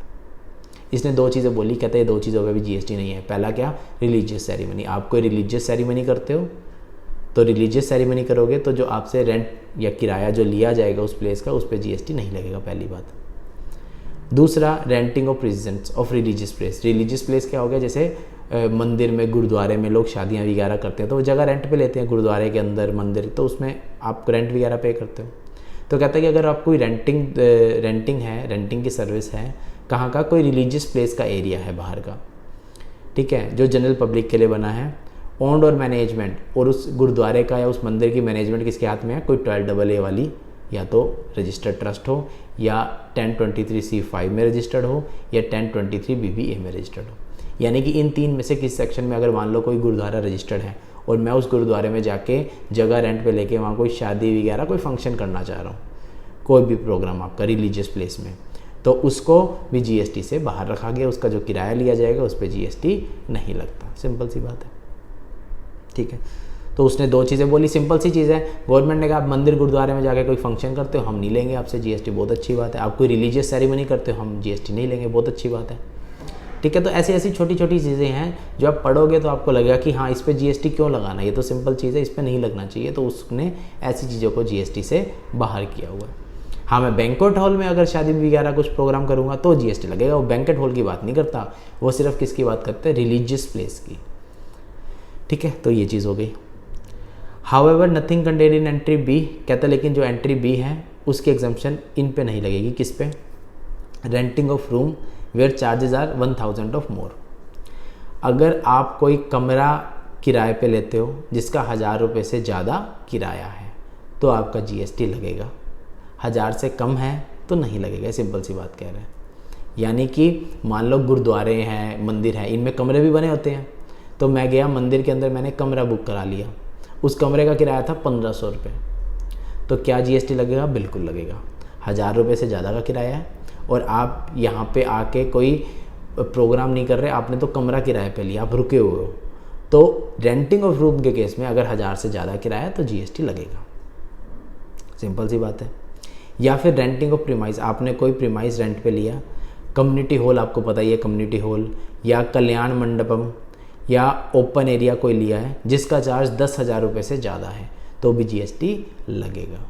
Speaker 1: इसने दो चीज़ें बोली, कहते हैं दो चीज़ों पे भी जीएसटी नहीं है। पहला क्या, रिलीजियस सेरेमनी, आप कोई रिलीजियस सेरेमनी करते हो तो रिलीजियस सेरेमनी करोगे तो जो आपसे रेंट या किराया जो लिया जाएगा उस प्लेस का, उस पर जीएसटी नहीं लगेगा, पहली बात। दूसरा, renting of presents of religious place. Religious place क्या हो गया, जैसे मंदिर में, गुरुद्वारे में लोग शादियां वगैरह करते हैं तो वो जगह रेंट पे लेते हैं, गुरुद्वारे के अंदर मंदिर, तो उसमें आप रेंट वगैरह पे करते हो। तो कहता है कि अगर आप कोई रेंटिंग की सर्विस है, कहाँ का, कोई रिलीजियस प्लेस का एरिया है बाहर का, ठीक है, जो जनरल पब्लिक के लिए बना है, ओन्ड और मैनेजमेंट, और उस गुरुद्वारे का या उस मंदिर की मैनेजमेंट किसके हाथ में है, कोई 12AA वाली या तो रजिस्टर्ड ट्रस्ट हो, या 1023C5 में रजिस्टर्ड हो, या 1023BBA में रजिस्टर्ड हो। यानी कि इन तीन में से किस सेक्शन में अगर मान लो कोई गुरुद्वारा रजिस्टर्ड है और मैं उस गुरुद्वारे में जाके जगह रेंट पे लेके वहाँ कोई शादी वगैरह कोई फंक्शन करना चाह रहा हूँ, कोई भी प्रोग्राम आपका रिलीजियस प्लेस में, तो उसको भी जीएसटी से बाहर रखा गया, उसका जो किराया लिया जाएगा उस पर जीएसटी नहीं लगता। सिंपल सी बात है, ठीक है। तो उसने दो चीज़ें बोली, सिंपल सी चीज़ है। गवर्नमेंट ने कहा आप मंदिर गुरुद्वारे में जाके कोई फंक्शन करते हो, हम नहीं लेंगे आपसे जीएसटी, बहुत अच्छी बात है। आप कोई रिलीजियस सेरेमनी करते हो, हम जीएसटी नहीं लेंगे, बहुत अच्छी बात है, ठीक है। तो ऐसी ऐसी छोटी छोटी चीज़ें हैं जो आप पढ़ोगे तो आपको लगेगा कि हाँ इस पर जीएसटी क्यों लगाना, ये तो सिंपल चीज़ है, इस पर नहीं लगना चाहिए। तो उसने ऐसी चीज़ों को जीएसटी से बाहर किया हुआ है। हाँ, मैं बैंक्वेट हॉल में अगर शादी वगैरह कुछ प्रोग्राम करूँगा तो जीएसटी लगेगा, वो बैंक्वेट हॉल की बात नहीं करता, वो सिर्फ किसकी बात करते हैं, रिलीजियस प्लेस की, ठीक है। तो ये चीज़ हो गई। However nothing contained in entry B, कहता है लेकिन जो एंट्री बी है उसकी एग्जम्पशन इन पे नहीं लगेगी। किस पे, renting of room where charges are 1000 of more. अगर आप कोई कमरा किराए पे लेते हो जिसका 1000 रुपये से ज़्यादा किराया है तो आपका जीएसटी लगेगा, 1000 से कम है तो नहीं लगेगा। सिंपल सी बात कह रहे हैं। यानी कि मान लो गुरुद्वारे हैं, मंदिर है, इनमें कमरे भी बने होते हैं, तो मैं गया मंदिर के अंदर, मैंने कमरा बुक करा लिया, उस कमरे का किराया था 1500 रुपये, तो क्या जीएसटी लगेगा? बिल्कुल लगेगा। 1000 रुपये से ज़्यादा का किराया है और आप यहाँ पे आके कोई प्रोग्राम नहीं कर रहे, आपने तो कमरा किराए पे लिया, आप रुके हुए हो, तो रेंटिंग ऑफ रूम के केस में अगर 1000 से ज़्यादा किराया तो जीएसटी लगेगा। सिंपल सी बात है। या फिर रेंटिंग ऑफ प्रीमाइस, आपने कोई प्रीमाइस रेंट पे लिया, कम्युनिटी हॉल, आपको पता ही है कम्युनिटी हॉल, या कल्याण मंडपम या ओपन एरिया कोई लिया है जिसका चार्ज 10,000 रुपये से ज़्यादा है तो भी जीएसटी लगेगा।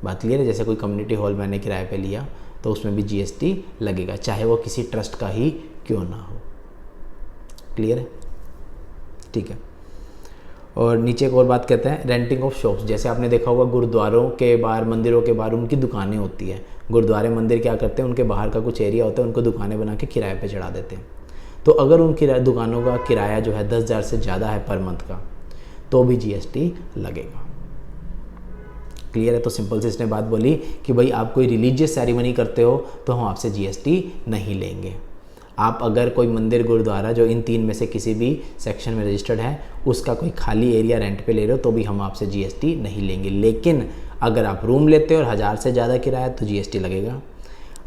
Speaker 1: बात क्लियर है? जैसे कोई कम्युनिटी हॉल मैंने किराए पे लिया तो उसमें भी जीएसटी लगेगा, चाहे वो किसी ट्रस्ट का ही क्यों ना हो। क्लियर है? ठीक है। और नीचे एक और बात कहते हैं, रेंटिंग ऑफ शॉप्स। जैसे आपने देखा होगा गुरुद्वारों के बाहर, मंदिरों के बाहर उनकी दुकानें होती है। गुरुद्वारे मंदिर क्या करते हैं, उनके बाहर का कुछ एरिया होता है, उनको दुकानें बना के किराए पे चढ़ा देते हैं। तो अगर उन दुकानों का किराया जो है 10,000 से ज़्यादा है पर मंथ का तो भी जीएसटी लगेगा। क्लियर है? तो सिंपल से इसने बात बोली कि भाई आप कोई रिलीजियस सेरेमनी करते हो तो हम आपसे जीएसटी नहीं लेंगे। आप अगर कोई मंदिर गुरुद्वारा जो इन तीन में से किसी भी सेक्शन में रजिस्टर्ड है उसका कोई खाली एरिया रेंट पे ले रहे हो तो भी हम आपसे जीएसटी नहीं लेंगे। लेकिन अगर आप रूम लेते हो और 1000 से ज़्यादा किराया तो जीएसटी लगेगा।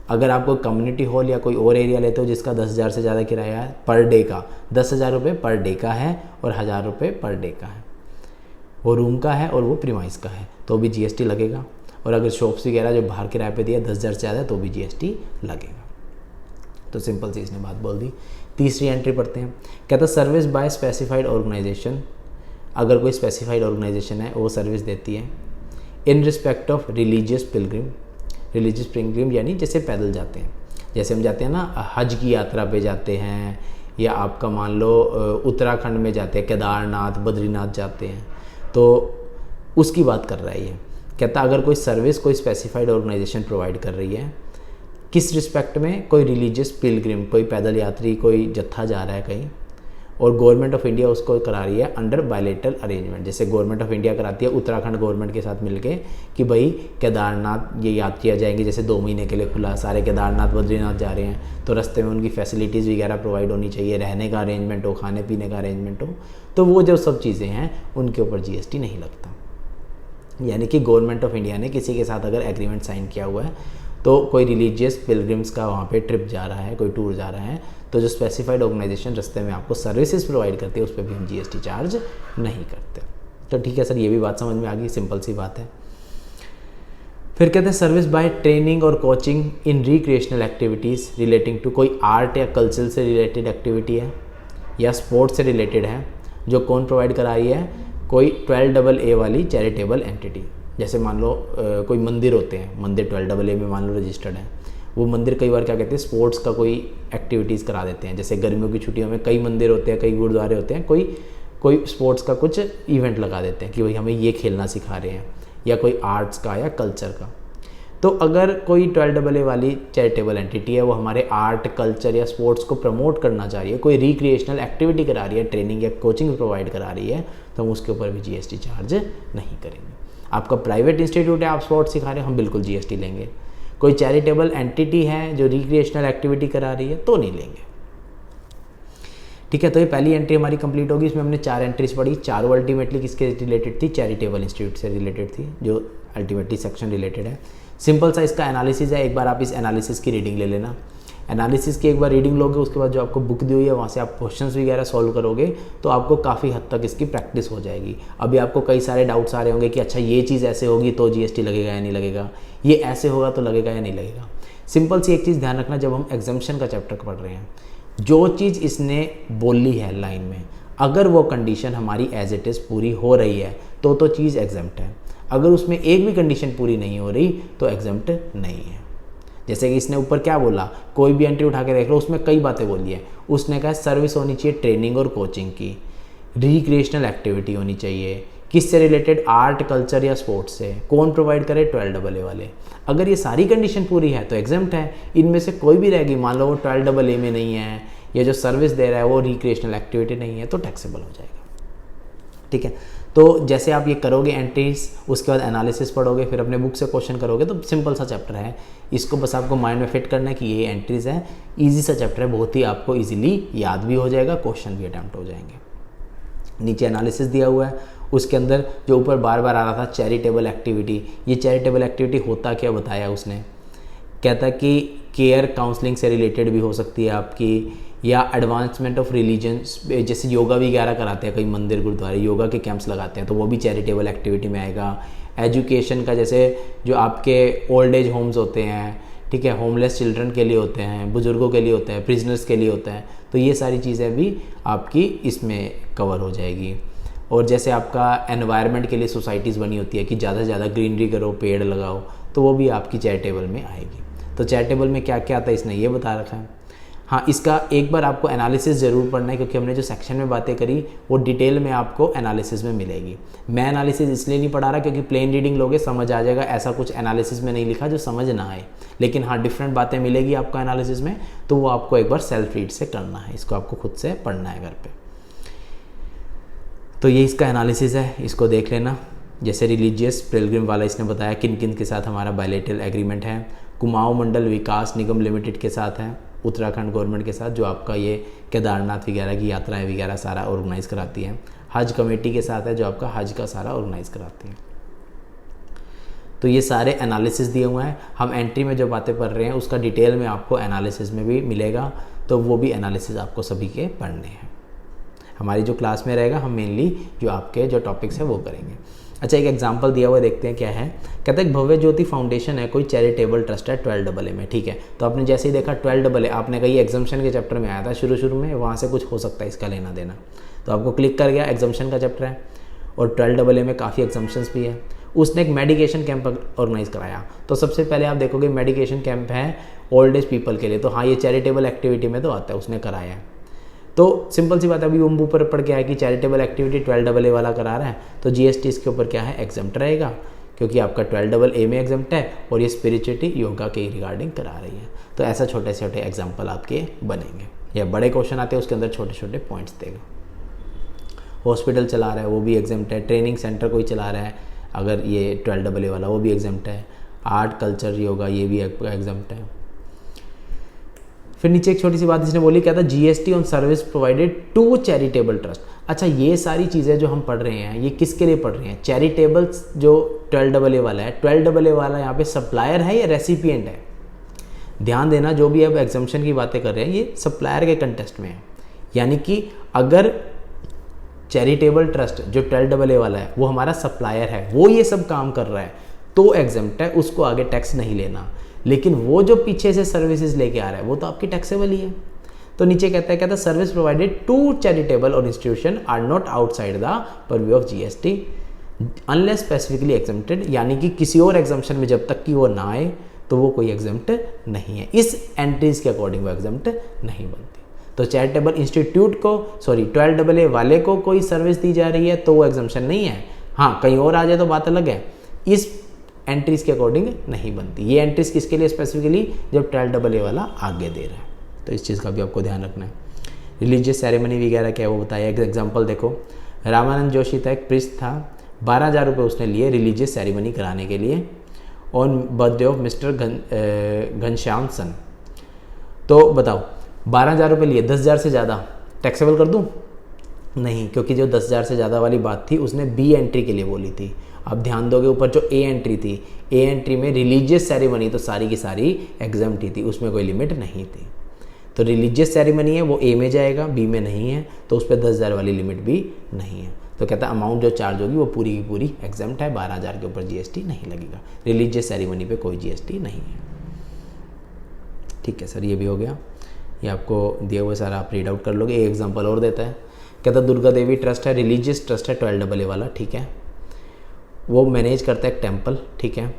Speaker 1: अगर आप कोई कम्युनिटी हॉल या कोई और एरिया लेते हो जिसका 10,000 से ज़्यादा किराया है पर डे का, 10,000 रुपये पर डे का है और 1000 रुपये पर डे का है, वो रूम का है और वो प्रीमाइस का है तो भी जीएसटी लगेगा। और अगर शॉप्स वगैरह जो बाहर किराए पे दिया 10,000 से ज़्यादा तो भी जीएसटी लगेगा। तो सिंपल सी इसने बात बोल दी। तीसरी एंट्री पढ़ते हैं। कहता सर्विस बाय स्पेसिफाइड ऑर्गेनाइजेशन, अगर कोई स्पेसिफाइड ऑर्गेनाइजेशन है वो सर्विस देती है इन respect of religious Pilgrim religious Pilgrim यानी जैसे पैदल जाते हैं, जैसे हम जाते हैं ना हज की यात्रा पे जाते हैं, या आपका मान लो उत्तराखंड में जाते हैं, केदारनाथ बद्रीनाथ जाते हैं, तो उसकी बात कर रहा है ये। कहता अगर कोई सर्विस कोई स्पेसिफाइड ऑर्गेनाइजेशन प्रोवाइड कर रही है, किस रिस्पेक्ट में, कोई रिलीजियस पिलग्रिम, कोई पैदल यात्री, कोई जत्था जा रहा है कहीं, और गवर्नमेंट ऑफ इंडिया उसको करा रही है अंडर बायलेटरल अरेंजमेंट, जैसे गवर्नमेंट ऑफ इंडिया कराती है उत्तराखंड गवर्नमेंट के साथ मिलके कि भाई केदारनाथ ये यात्रियाँ जाएंगे, जैसे 2 महीने के लिए खुला, सारे केदारनाथ बद्रीनाथ जा रहे हैं, तो रास्ते में उनकी फैसिलिटीज़ वगैरह प्रोवाइड होनी चाहिए, रहने का अरेंजमेंट हो, खाने पीने का अरेंजमेंट हो, तो वो जो सब चीज़ें हैं उनके ऊपर GST नहीं लगता। यानी कि गवर्नमेंट ऑफ इंडिया ने किसी के साथ अगर एग्रीमेंट साइन किया हुआ है, तो कोई रिलीजियस पिलग्रिम्स का वहाँ पे ट्रिप जा रहा है, कोई टूर जा रहा है, तो जो स्पेसिफाइड ऑर्गेनाइजेशन रास्ते में आपको सर्विसेज प्रोवाइड करती है उस पर भी हम GST चार्ज नहीं करते। तो ठीक है सर, ये भी बात समझ में आ गई, सिंपल सी बात है। फिर कहते हैं सर्विस बाय ट्रेनिंग और coaching in recreational activities relating to, कोई आर्ट या कल्चर से रिलेटेड एक्टिविटी है या स्पोर्ट्स से रिलेटेड है, जो कौन प्रोवाइड करा रही है, कोई 12AA वाली चैरिटेबल एंटिटी। जैसे मान लो कोई मंदिर होते हैं, मंदिर 12AA में मान लो रजिस्टर्ड है, वो मंदिर कई बार क्या कहते हैं स्पोर्ट्स का कोई एक्टिविटीज़ करा देते हैं, जैसे गर्मियों की छुट्टियों में कई मंदिर होते हैं, कई गुरुद्वारे होते हैं, कोई स्पोर्ट्स का कुछ इवेंट लगा देते हैं कि भाई हमें ये खेलना सिखा रहे हैं, या कोई आर्ट्स का या कल्चर का। तो अगर कोई 12AA वाली चैरिटेबल एंटिटी है, वो हमारे आर्ट कल्चर या स्पोर्ट्स को प्रमोट करना चाह रही है, कोई रिक्रिएशनल एक्टिविटी करा रही है, ट्रेनिंग या कोचिंग प्रोवाइड करा रही है, तो हम उसके ऊपर भी GST चार्ज नहीं करेंगे। आपका प्राइवेट इंस्टीट्यूट है, आप स्पोर्ट्स सिखा रहे हैं, हम बिल्कुल GST लेंगे। कोई चैरिटेबल एंटिटी है जो रिक्रिएशनल एक्टिविटी करा रही है तो नहीं लेंगे। ठीक है, तो ये पहली एंट्री हमारी कंप्लीट होगी। इसमें हमने 4 एंट्रीज पढ़ी, चारों अल्टीमेटली किसके रिलेटेड थी, चैरिटेबल इंस्टीट्यूट से रिलेटेड थी, जो अल्टीमेटली सेक्शन रिलेटेड है। सिंपल सा इसका एनालिसिस है, एक बार आप इस एनालिसिस की रीडिंग ले लेना। एनालिसिस की एक बार रीडिंग लोगे, उसके बाद जो आपको बुक दी हुई है वहाँ से आप क्वेश्चंस वगैरह सॉल्व करोगे, तो आपको काफ़ी हद तक इसकी प्रैक्टिस हो जाएगी। अभी आपको कई सारे डाउट्स आ रहे होंगे कि अच्छा ये चीज़ ऐसे होगी तो GST लगेगा या नहीं लगेगा, ये ऐसे होगा तो लगेगा या नहीं लगेगा। सिंपल सी एक चीज़ ध्यान रखना, जब हम एग्जाम्पशन का चैप्टर पढ़ रहे हैं, जो चीज़ इसने बोली है लाइन में, अगर वो कंडीशन हमारी एज इट इज़ पूरी हो रही है तो चीज़ एग्जम्प्ट है। अगर उसमें एक भी कंडीशन पूरी नहीं हो रही तो एग्जम्प्ट नहीं है। जैसे कि इसने ऊपर क्या बोला, कोई भी एंट्री उठा के देख लो, उसमें कई बातें बोली है। उसने कहा सर्विस होनी चाहिए ट्रेनिंग और कोचिंग की, रिक्रिएशनल एक्टिविटी होनी चाहिए, किससे रिलेटेड, आर्ट कल्चर या स्पोर्ट्स से, कौन प्रोवाइड करे, 12AA वाले। अगर ये सारी कंडीशन पूरी है तो एग्जम्प्ट है। इनमें से कोई भी रहेगी, मान लो वो 12AA में नहीं है, या जो सर्विस दे रहा है वो रिक्रिएशनल एक्टिविटी नहीं है, तो टैक्सेबल हो जाएगा। ठीक है, तो जैसे आप ये करोगे एंट्रीज, उसके बाद एनालिसिस पढ़ोगे, फिर अपने बुक से क्वेश्चन करोगे, तो सिंपल सा चैप्टर है। इसको बस आपको माइंड में फिट करना है कि ये एंट्रीज है, ईजी सा चैप्टर है, बहुत ही आपको इजीली याद भी हो जाएगा, क्वेश्चन भी अटैम्प्ट हो जाएंगे। नीचे एनालिसिस दिया हुआ है, उसके अंदर जो ऊपर बार बार आ रहा था चैरिटेबल एक्टिविटी, ये चैरिटेबल एक्टिविटी होता क्या बताया उसने। कहता कि केयर काउंसलिंग से रिलेटेड भी हो सकती है आपकी, या एडवांसमेंट ऑफ रिलीजन, जैसे योगा वगैरह कराते हैं कई मंदिर गुरुद्वारे, योगा के कैंप्स लगाते हैं, तो वो भी चैरिटेबल एक्टिविटी में आएगा। एजुकेशन का, जैसे जो आपके ओल्ड एज होम्स होते हैं, ठीक है, होमलेस चिल्ड्रन के लिए होते हैं, बुजुर्गों के लिए होते हैं, प्रिजनर्स के लिए होते हैं, तो ये सारी चीज़ें भी आपकी इसमें कवर हो जाएगी। और जैसे आपका एनवायरनमेंट के लिए सोसाइटीज़ बनी होती है कि ज़्यादा से ज़्यादा ग्रीनरी करो, पेड़ लगाओ, तो वो भी आपकी चैरिटेबल में आएगी। तो चैरिटेबल में क्या क्या आता है इसने ये बता रखा है। हाँ, इसका एक बार आपको एनालिसिस ज़रूर पढ़ना है, क्योंकि हमने जो सेक्शन में बातें करी वो डिटेल में आपको एनालिसिस में मिलेगी। मैं एनालिसिस इसलिए नहीं पढ़ा रहा क्योंकि प्लेन रीडिंग लोगे समझ आ जाएगा, ऐसा कुछ एनालिसिस में नहीं लिखा जो समझ ना आए, लेकिन हाँ डिफरेंट बातें मिलेगी आपको एनालिसिस में, तो वो आपको एक बार सेल्फ रीड से करना है, इसको आपको खुद से पढ़ना है घर पर। तो ये इसका एनालिसिस है, इसको देख लेना। जैसे रिलीजियस पिलग्रिम वाला इसने बताया किन किन के साथ हमारा बायलैटरल एग्रीमेंट है। कुमाऊं मंडल विकास निगम लिमिटेड के साथ है, उत्तराखंड गवर्नमेंट के साथ, जो आपका ये केदारनाथ वगैरह की यात्राएं वगैरह सारा ऑर्गेनाइज़ कराती है। हज कमेटी के साथ है, जो आपका हज का सारा ऑर्गेनाइज़ कराती है। तो ये सारे एनालिसिस दिए हुए हैं। हम एंट्री में जो बातें पढ़ रहे हैं उसका डिटेल में आपको एनालिसिस में भी मिलेगा, तो वो भी एनालिसिस आपको सभी के पढ़ने हैं। हमारी जो क्लास में रहेगा हम मेनली जो आपके जो टॉपिक्स हैं वो करेंगे। अच्छा, एक एग्जांपल दिया हुआ है, देखते हैं क्या है। कहते हैं भव्य ज्योति फाउंडेशन है, कोई चैरिटेबल ट्रस्ट है 12AA में। ठीक है, तो आपने जैसे ही देखा 12AA, आपने कही एग्जाम्पशन के चैप्टर में आया था शुरू में, वहाँ से कुछ हो सकता है इसका लेना देना, तो आपको क्लिक कर गया, एग्जाम्पशन का चैप्टर है और 12AA में काफ़ी एग्जाम्पशंस भी है। उसने एक मेडिकेशन कैंप ऑर्गेनाइज कराया। तो सबसे पहले आप देखोगे मेडिकेशन कैंप है ओल्ड एज पीपल के लिए, तो हाँ ये चैरिटेबल एक्टिविटी में तो आता है, उसने कराया है। तो सिंपल सी बात है, अभी हम ऊपर पढ़ के आए कि चैरिटेबल एक्टिविटी 12AA वाला करा रहा है, तो जीएसटी इसके ऊपर क्या है, एग्जम्प्ट रहेगा, क्योंकि आपका 12AA में एग्जम्प्ट है और ये स्पिरिचुअलिटी योगा के रिगार्डिंग करा रही है। तो ऐसा छोटे छोटे एग्जाम्पल आपके बनेंगे, या बड़े क्वेश्चन आते हैं उसके अंदर छोटे छोटे पॉइंट्स देगा। हॉस्पिटल चला रहा है वो भी एग्जम्प्ट है, ट्रेनिंग सेंटर कोई चला रहा है अगर ये 12AA वाला वो भी एग्जम्प्ट है, आर्ट कल्चर योगा ये भी एग्जम्प्ट है। फिर नीचे एक छोटी सी बात इसने बोली, क्या था, GST on service provided to charitable trust. अच्छा ये सारी चीज़ें जो हम पढ़ रहे हैं ये किसके लिए पढ़ रहे हैं, चैरिटेबल जो 12AA वाला है, 12AA वाला यहाँ पे सप्लायर है या रेसिपिएंट है। ध्यान देना जो भी अब एग्जम्पशन की बातें कर रहे हैं ये सप्लायर के कंटेस्ट में है, यानी कि अगर चैरिटेबल ट्रस्ट जो 12AA वाला है वो हमारा सप्लायर है, वो ये सब काम कर रहा है तो एग्जम्प्ट है, उसको आगे टैक्स नहीं लेना। लेकिन वो जो पीछे से सर्विसेज लेके आ रहा है वो तो आपकी टैक्सेबल ही है। तो नीचे कहता है सर्विस प्रोवाइडेड टू चैरिटेबल और institution are not outside the purview of GST unless specifically exempted, यानी कि किसी और एग्जम्पशन में जब तक कि वो ना आए तो वो कोई एग्जम्प्ट नहीं है, इस एंट्रीज के अकॉर्डिंग वो एग्जम्प्ट नहीं बनती। तो चैरिटेबल इंस्टीट्यूट को 12AA वाले को कोई सर्विस दी जा रही है तो वो एग्जम्पशन नहीं है, हाँ कहीं और आ जाए तो बात अलग है, इस एंट्रीज के अकॉर्डिंग नहीं बनती। ये एंट्रीज किसके लिए स्पेसिफिकली, जब 12AA वाला आगे दे रहा है, तो इस चीज़ का भी आपको ध्यान रखना है। रिलीजियस सेरेमनी वगैरह क्या वो बताया, एक एग्जाम्पल देखो, रामानंद जोशी था एक प्रिस्ट था, 12,000 रुपये उसने लिए रिलीजियस सेरेमनी कराने के लिए on birthday of mister Ghanshyam son. तो बताओ 12,000 रुपये लिए, 10,000 से ज़्यादा टैक्सेबल कर दूँ? नहीं, क्योंकि जो 10,000 से ज़्यादा वाली बात थी उसने बी एंट्री के लिए बोली थी। अब ध्यान दोगे ऊपर जो ए एंट्री थी, ए एंट्री में रिलीजियस सेरेमनी तो सारी की सारी एग्जम्प्ट ही थी, उसमें कोई लिमिट नहीं थी। तो रिलीजियस सेरेमनी है वो ए में जाएगा, बी में नहीं है, तो उस पर 10,000 वाली लिमिट भी नहीं है। तो कहता है अमाउंट जो चार्ज होगी वो पूरी की पूरी एग्जम्प्ट है, 12,000 के ऊपर जीएसटी नहीं लगेगा, रिलीजियस सेरेमनी पे कोई जीएसटी नहीं है। ठीक है सर, ये भी हो गया, ये आपको दिया हुआ सारा आप रीड आउट कर लोगे। एक एग्जाम्पल और देता है, कहता दुर्गा देवी ट्रस्ट है, रिलीजियस ट्रस्ट है 12AA वाला, ठीक है, वो मैनेज करता है एक टेम्पल, ठीक है,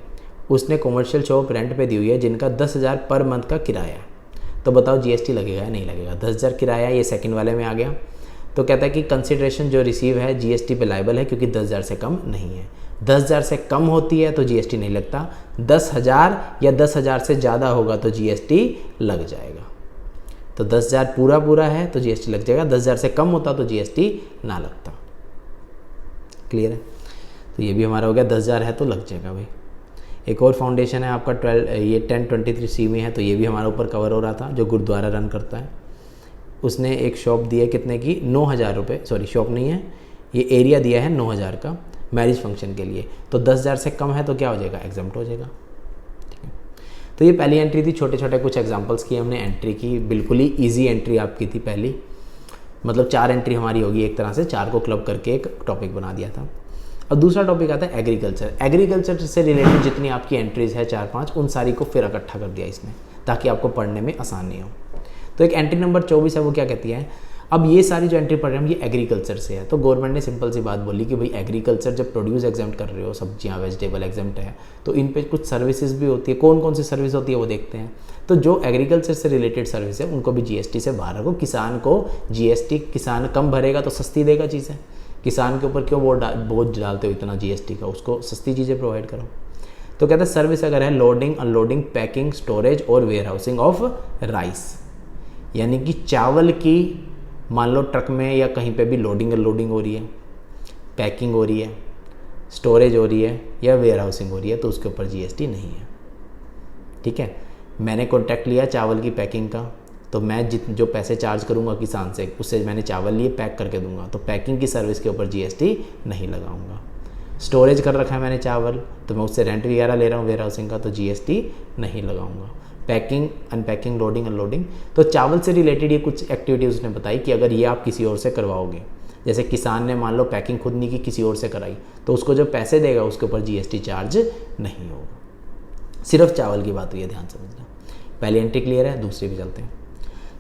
Speaker 1: उसने कॉमर्शियल शॉप रेंट पे दी हुई है जिनका 10,000 पर मंथ का किराया है। तो बताओ जीएसटी लगेगा या नहीं लगेगा? 10,000 किराया, ये सेकंड वाले में आ गया। तो कहता है कि कंसिडरेशन जो रिसीव है जीएसटी पे लायबल है क्योंकि 10,000 से कम नहीं है। 10,000 से कम होती है तो जीएसटी नहीं लगता, 10,000 या 10,000 से ज़्यादा होगा तो जीएसटी लग जाएगा। तो 10,000 पूरा है तो जीएसटी लग जाएगा, 10,000 से कम होता तो जीएसटी ना लगता। क्लियर है? तो ये भी हमारा हो गया, 10,000 है तो लग जाएगा भाई। एक और फाउंडेशन है आपका 1023C में है, तो ये भी हमारे ऊपर कवर हो रहा था, जो गुरुद्वारा रन करता है। उसने एक शॉप दी है कितने की, 9,000 रुपये, सॉरी शॉप नहीं है, ये एरिया दिया है 9,000 का मैरिज फंक्शन के लिए। तो 10,000 से कम है तो क्या हो जाएगा, एग्जम्प्ट हो जाएगा। ठीक है, तो ये पहली एंट्री थी, छोटे छोटे कुछ एग्जाम्पल्स की हमने एंट्री की, बिल्कुल ही ईजी एंट्री आपकी थी पहली, मतलब 4 एंट्री हमारी होगी, एक तरह से 4 को क्लब करके एक टॉपिक बना दिया था। अब दूसरा टॉपिक आता है एग्रीकल्चर। एग्रीकल्चर से रिलेटेड जितनी आपकी एंट्रीज है 4-5, उन सारी को फिर इकट्ठा कर दिया इसने, ताकि आपको पढ़ने में आसानी हो। तो एक एंट्री नंबर 24 है, वो क्या कहती है, अब ये सारी जो एंट्री पढ़ रहे हैं हम ये एग्रीकल्चर से है। तो गवर्नमेंट ने सिंपल सी बात बोली कि भाई एग्रीकल्चर जब प्रोड्यूस एग्जाम्प्ट कर रहे हो, सब्जियां वेजिटेबल एग्जाम्प्ट है, तो इन पे कुछ सर्विसेज भी होती है। कौन कौन सी सर्विस होती है वो देखते हैं। तो जो एग्रीकल्चर से रिलेटेड सर्विस है उनको भी जीएसटी से बाहर रखो। किसान को जीएसटी, किसान कम भरेगा तो सस्ती देगा चीज़ें, किसान के ऊपर क्यों बोझ डालते हो इतना जीएसटी का, उसको सस्ती चीज़ें प्रोवाइड करो। तो कहते हैं सर्विस अगर है लोडिंग, अनलोडिंग, पैकिंग, स्टोरेज और वेयर हाउसिंग ऑफ राइस, यानी कि चावल की मान लो ट्रक में या कहीं पे भी लोडिंग अनलोडिंग हो रही है, पैकिंग हो रही है, स्टोरेज हो रही है या वेयर हाउसिंग हो रही है, तो उसके ऊपर जीएसटी नहीं है। ठीक है, मैंने कॉन्ट्रैक्ट लिया चावल की पैकिंग का, तो मैं जो पैसे चार्ज करूंगा किसान से, उससे मैंने चावल लिए पैक करके दूंगा, तो पैकिंग की सर्विस के ऊपर जीएसटी नहीं लगाऊंगा। स्टोरेज कर रखा है मैंने चावल, तो मैं उससे रेंट वगैरह ले रहा हूँ वेयर हाउसिंग का, तो जीएसटी नहीं लगाऊंगा। पैकिंग, अनपैकिंग, लोडिंग, अनलोडिंग, तो चावल से रिलेटेड ये कुछ एक्टिविटीज़ उसने बताई कि अगर ये आप किसी और से करवाओगे, जैसे किसान ने मान लो पैकिंग खुद नहीं की, किसी और से कराई, तो उसको जो पैसे देगा उसके ऊपर जीएसटी चार्ज नहीं होगा। सिर्फ चावल की बात हुई है, ध्यान समझना। पहली एंट्री क्लियर है, दूसरी भी चलते हैं।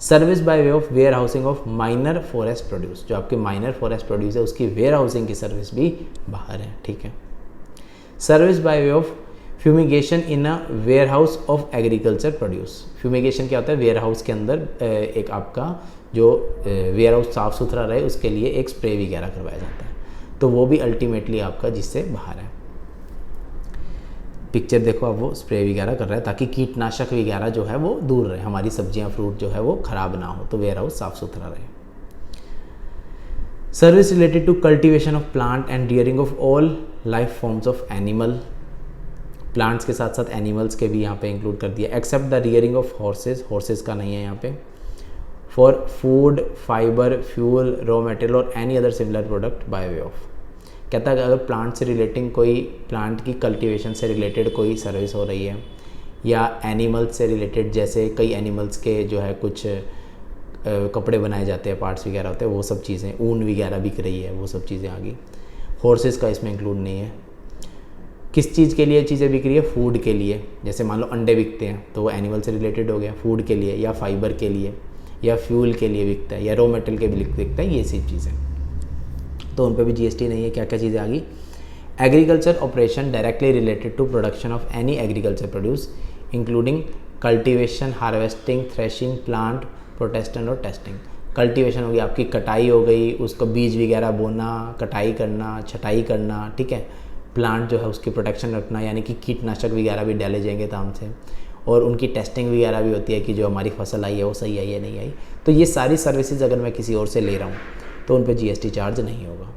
Speaker 1: Service by way of warehousing of minor forest produce, जो आपके माइनर फॉरेस्ट प्रोड्यूस है उसकी वेयर हाउसिंग की सर्विस भी बाहर है। ठीक है, service by way of fumigation in a warehouse of agriculture produce. Fumigation क्या होता है, वेयर हाउस के अंदर एक आपका जो वेयर हाउस साफ़ सुथरा रहे उसके लिए एक स्प्रे वगैरह करवाया जाता है, तो वो भी अल्टीमेटली आपका जिससे बाहर है। पिक्चर देखो, अब वो स्प्रे वगैरह कर रहा है ताकि कीटनाशक वगैरह जो है वो दूर रहे, हमारी सब्जियां फ्रूट जो है वो ख़राब ना हो, तो वेयर हाउस साफ़ सुथरा रहे। Service related to cultivation of plant and rearing of all life forms of animal. Plants के साथ साथ एनिमल्स के भी यहाँ पे इंक्लूड कर दिया, except the rearing of horses, horses का नहीं है यहाँ पे। For food, fibre, fuel, raw material और any other similar product by way of. कहता है कि अगर प्लांट से रिलेटिंग कोई, प्लांट की कल्टीवेशन से रिलेटेड कोई सर्विस हो रही है, या एनिमल्स से रिलेटेड, जैसे कई एनिमल्स के जो है कुछ कपड़े बनाए जाते हैं, पार्ट्स वगैरह होते हैं, वो सब चीज़ें, ऊन वगैरह बिक रही है, वो सब चीज़ें आ गई। हॉर्सेस का इसमें इंक्लूड नहीं है। किस चीज़ के लिए चीज़ें बिक रही है, फूड के लिए, जैसे मान लो अंडे बिकते हैं तो वो एनिमल से रिलेटेड हो गया, फूड के लिए, या फाइबर के लिए, या फ्यूल के लिए बिकता है, या रॉ मटेरियल के भी बिकता है, ये सब चीज़ें, तो उन पर भी जीएसटी नहीं है। क्या क्या चीज़ें आ गई, agriculture operation directly related to production of any agriculture produce including cultivation, harvesting, threshing, plant protection और टेस्टिंग। कल्टीवेशन हो गई आपकी, कटाई हो गई, उसको बीज वगैरह बोना, कटाई करना, छटाई करना, ठीक है। प्लांट जो है उसकी प्रोटेक्शन रखना, यानी कि कीटनाशक वगैरह भी डाले जाएंगे ताम से, और उनकी टेस्टिंग वगैरह भी होती है कि जो हमारी फसल आई है वो सही आई है नहीं आई। तो ये सारी सर्विसेज अगर मैं किसी और से ले रहा हूँ तो उन पर जीएसटी चार्ज नहीं होगा।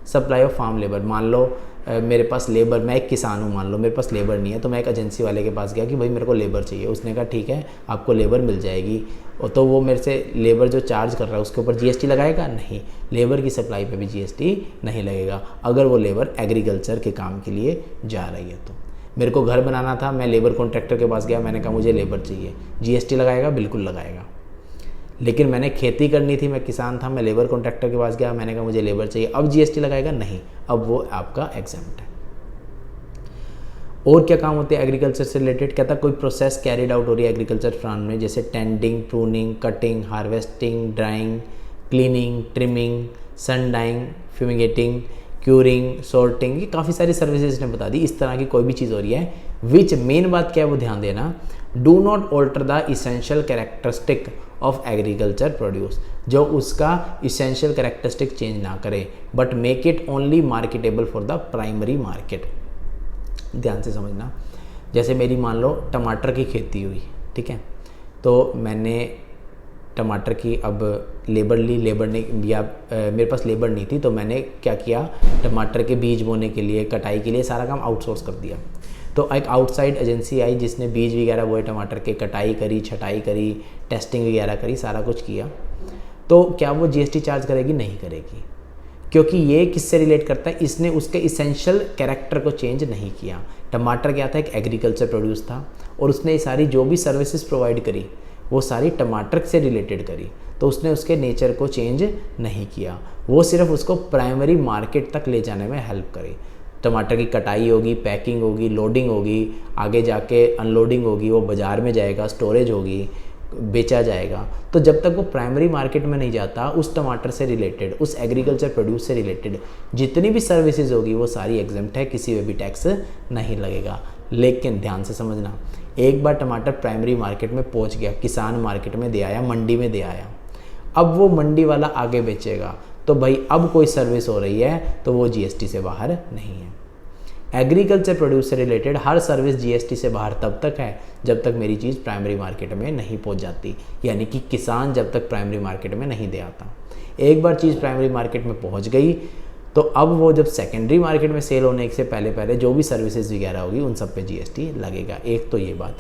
Speaker 1: सप्लाई ऑफ फार्म लेबर, मान लो मेरे पास लेबर, मैं एक किसान हूँ, मान लो मेरे पास लेबर नहीं है, तो मैं एक एजेंसी वाले के पास गया कि भाई मेरे को लेबर चाहिए, उसने कहा ठीक है आपको लेबर मिल जाएगी, और तो वो मेरे से लेबर जो चार्ज कर रहा है उसके ऊपर जीएसटी लगाएगा नहीं, लेबर की सप्लाई पे भी जीएसटी नहीं लगेगा अगर वो लेबर एग्रीकल्चर के काम के लिए जा रही है। तो मेरे को घर बनाना था, मैं लेबर कॉन्ट्रैक्टर के पास गया, मैंने कहा मुझे लेबर चाहिए, जीएसटी लगाएगा, बिल्कुल लगाएगा। लेकिन मैंने खेती करनी थी, मैं किसान था, मैं लेबर कॉन्ट्रैक्टर के पास गया, मैंने कहा मुझे लेबर चाहिए, अब जीएसटी लगाएगा नहीं, अब वो आपका एग्जम्प्ट है। और क्या काम होते हैं एग्रीकल्चर से रिलेटेड, कहता कोई प्रोसेस कैरिड आउट हो रही है एग्रीकल्चर फार्म में, जैसे tending, pruning, cutting, harvesting, drying, cleaning, trimming, sun drying, fumigating, curing, sorting, ये काफ़ी सारी सर्विसेज ने बता दी। इस तरह की कोई भी चीज़ हो रही है, विच मेन बात क्या है वो ध्यान देना, do not alter the essential characteristic of agriculture produce, जो उसका इसेंशियल कैरेक्टरिस्टिक चेंज ना करे, but make it only marketable for the primary market. ध्यान से समझना, जैसे मेरी मान लो टमाटर की खेती हुई, ठीक है, तो मैंने टमाटर की अब लेबर ली, लेबर ने या मेरे पास लेबर नहीं थी, तो मैंने क्या किया, टमाटर के बीज बोने के लिए, कटाई के लिए सारा काम आउटसोर्स कर दिया। तो एक आउटसाइड एजेंसी आई जिसने बीज वगैरह बोए, टमाटर के कटाई करी, छटाई करी, टेस्टिंग वगैरह करी, सारा कुछ किया, तो क्या वो जीएसटी चार्ज करेगी? नहीं करेगी, क्योंकि ये किससे रिलेट करता है, इसने उसके इसेंशियल कैरेक्टर को चेंज नहीं किया। टमाटर क्या था, एक एग्रीकल्चर प्रोड्यूस था, और उसने ये सारी जो भी सर्विसेज प्रोवाइड करी वो सारी टमाटर से रिलेटेड करी, तो उसने उसके नेचर को चेंज नहीं किया, वो सिर्फ उसको प्राइमरी मार्केट तक ले जाने में हेल्प करी। टमाटर की कटाई होगी, पैकिंग होगी, लोडिंग होगी, आगे जाके अनलोडिंग होगी, वो बाज़ार में जाएगा, स्टोरेज होगी, बेचा जाएगा। तो जब तक वो प्राइमरी मार्केट में नहीं जाता, उस टमाटर से रिलेटेड, उस एग्रीकल्चर प्रोड्यूस से रिलेटेड जितनी भी सर्विसेज होगी वो सारी एग्जम्प्ट है, किसी में भी टैक्स नहीं लगेगा। लेकिन ध्यान से समझना, एक बार टमाटर प्राइमरी मार्केट में पहुंच गया, किसान मार्केट में दे आया, मंडी में दे आया, अब वो मंडी वाला आगे बेचेगा, तो भाई अब कोई सर्विस हो रही है तो वो जीएसटी से बाहर नहीं है। एग्रीकल्चर प्रोड्यूस से रिलेटेड हर सर्विस जीएसटी से बाहर तब तक है जब तक मेरी चीज़ प्राइमरी मार्केट में नहीं पहुंच जाती, यानी कि किसान जब तक प्राइमरी मार्केट में नहीं दे आता। एक बार चीज़ प्राइमरी मार्केट में पहुंच गई तो अब वो जब सेकेंडरी मार्केट में सेल होने से पहले पहले जो भी सर्विसेज वगैरह होगी उन सब पे जीएसटी लगेगा। एक तो ये बात।